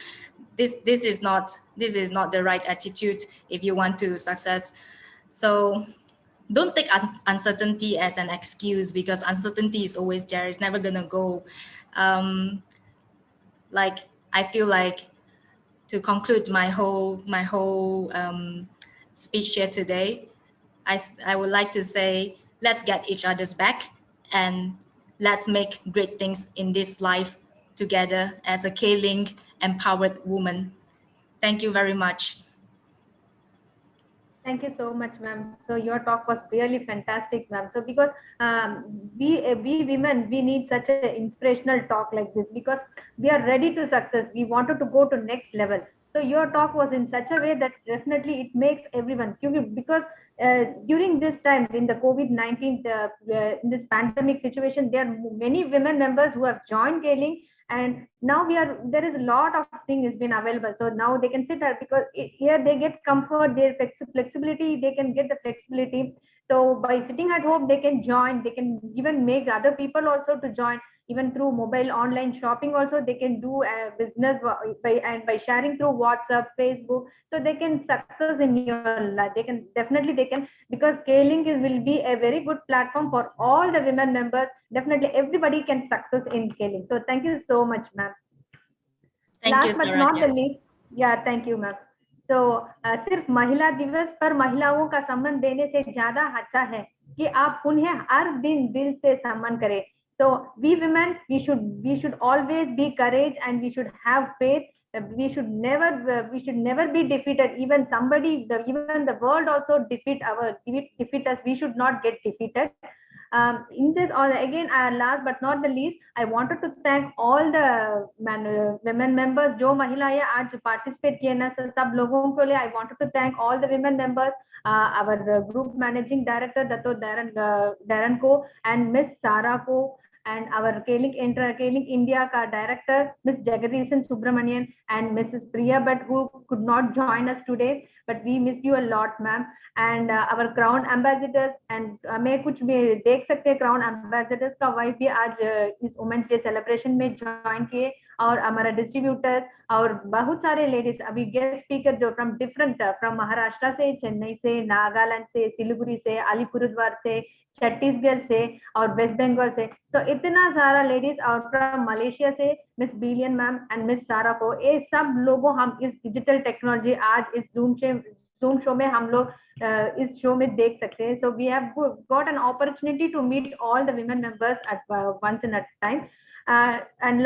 This is not the right attitude if you want to success. So don't take uncertainty as an excuse, because uncertainty is always there. It's never gonna go. Like I feel like to conclude my whole speech here today, I would like to say, let's get each other's back and let's make great things in this life together as a K-Link empowered woman. Thank you very much. Thank you so much, ma'am. So your talk was really fantastic, ma'am. So because we women, we need such an inspirational talk like this, because we are ready to success. We wanted to go to next level. So your talk was in such a way that definitely it makes everyone, because during this time in the COVID-19, in this pandemic situation, there are many women members who have joined K-Link. And now there is a lot of things has been available. So now they can sit there, because here they get comfort, their flexibility, they can get the flexibility. So by sitting at home, they can join, they can even make other people also to join, even through mobile online shopping also they can do a business by sharing through WhatsApp, Facebook. So they can success in your life. They can, because K-Link will be a very good platform for all the women members. Definitely everybody can success in K-Link. So thank you so much, ma'am. Last but not the least, yeah, thank you, ma'am. तो सिर्फ महिला दिवस पर महिलाओं का सम्मान देने से ज्यादा अच्छा है कि आप उन्हें हर दिन दिल से सम्मान करें. So we women, we should always be courage, and we should have faith. We should never be defeated. Even even the world also defeat us. We should not get defeated. In this, again, last but not the least, I wanted to thank all the women members जो महिलाएं आज participate किए ना, सब लोगों को लिए I wanted to thank all the women members, our group managing director Dato Darren को, and Miss Sara को, and our K-Link India ka director Miss Jagadishan Subramanian and Mrs. Priya Bhatt, who could not join us today, but we missed you a lot, ma'am. And our crown ambassadors, and मैं कुछ भी देख सकते हैं crown ambassadors का wife भी आज इस Women's Day celebration में join किए, और हमारा distributors और बहुत सारे ladies अभी guest speaker जो from महाराष्ट्र से, चेन्नई से, नागालैंड से, सिलीगुड़ी से, अलीपुरद्वार से, छत्तीसगढ़ से और वेस्ट बंगाल से. तो इतना सारा लेडीज, और फ्रॉम मलेशिया से miss billion ma'am and miss सारा को, ये सब लोगों हम इस डिजिटल टेक्नोलॉजी आज इस जूम शो में हम लोग इस शो में देख सकते हैं. So we have got an opportunity to meet all the women members at once in a time. And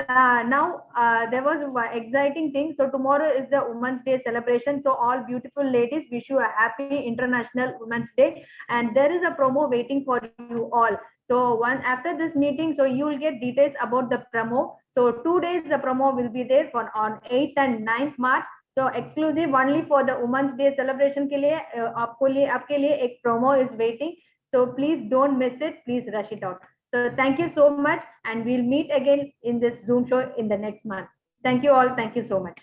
now there was one exciting thing. So tomorrow is the Women's Day celebration. So all beautiful ladies, wish you a happy International Women's Day. And there is a promo waiting for you all. So after this meeting, so you will get details about the promo. So 2 days the promo will be there on 8th and 9th March. So exclusive only for the Women's Day celebration के लिए आपके लिए एक promo is waiting. So please don't miss it. Please rush it out. So thank you so much, and we'll meet again in this Zoom show in the next month. Thank you all. Thank you so much.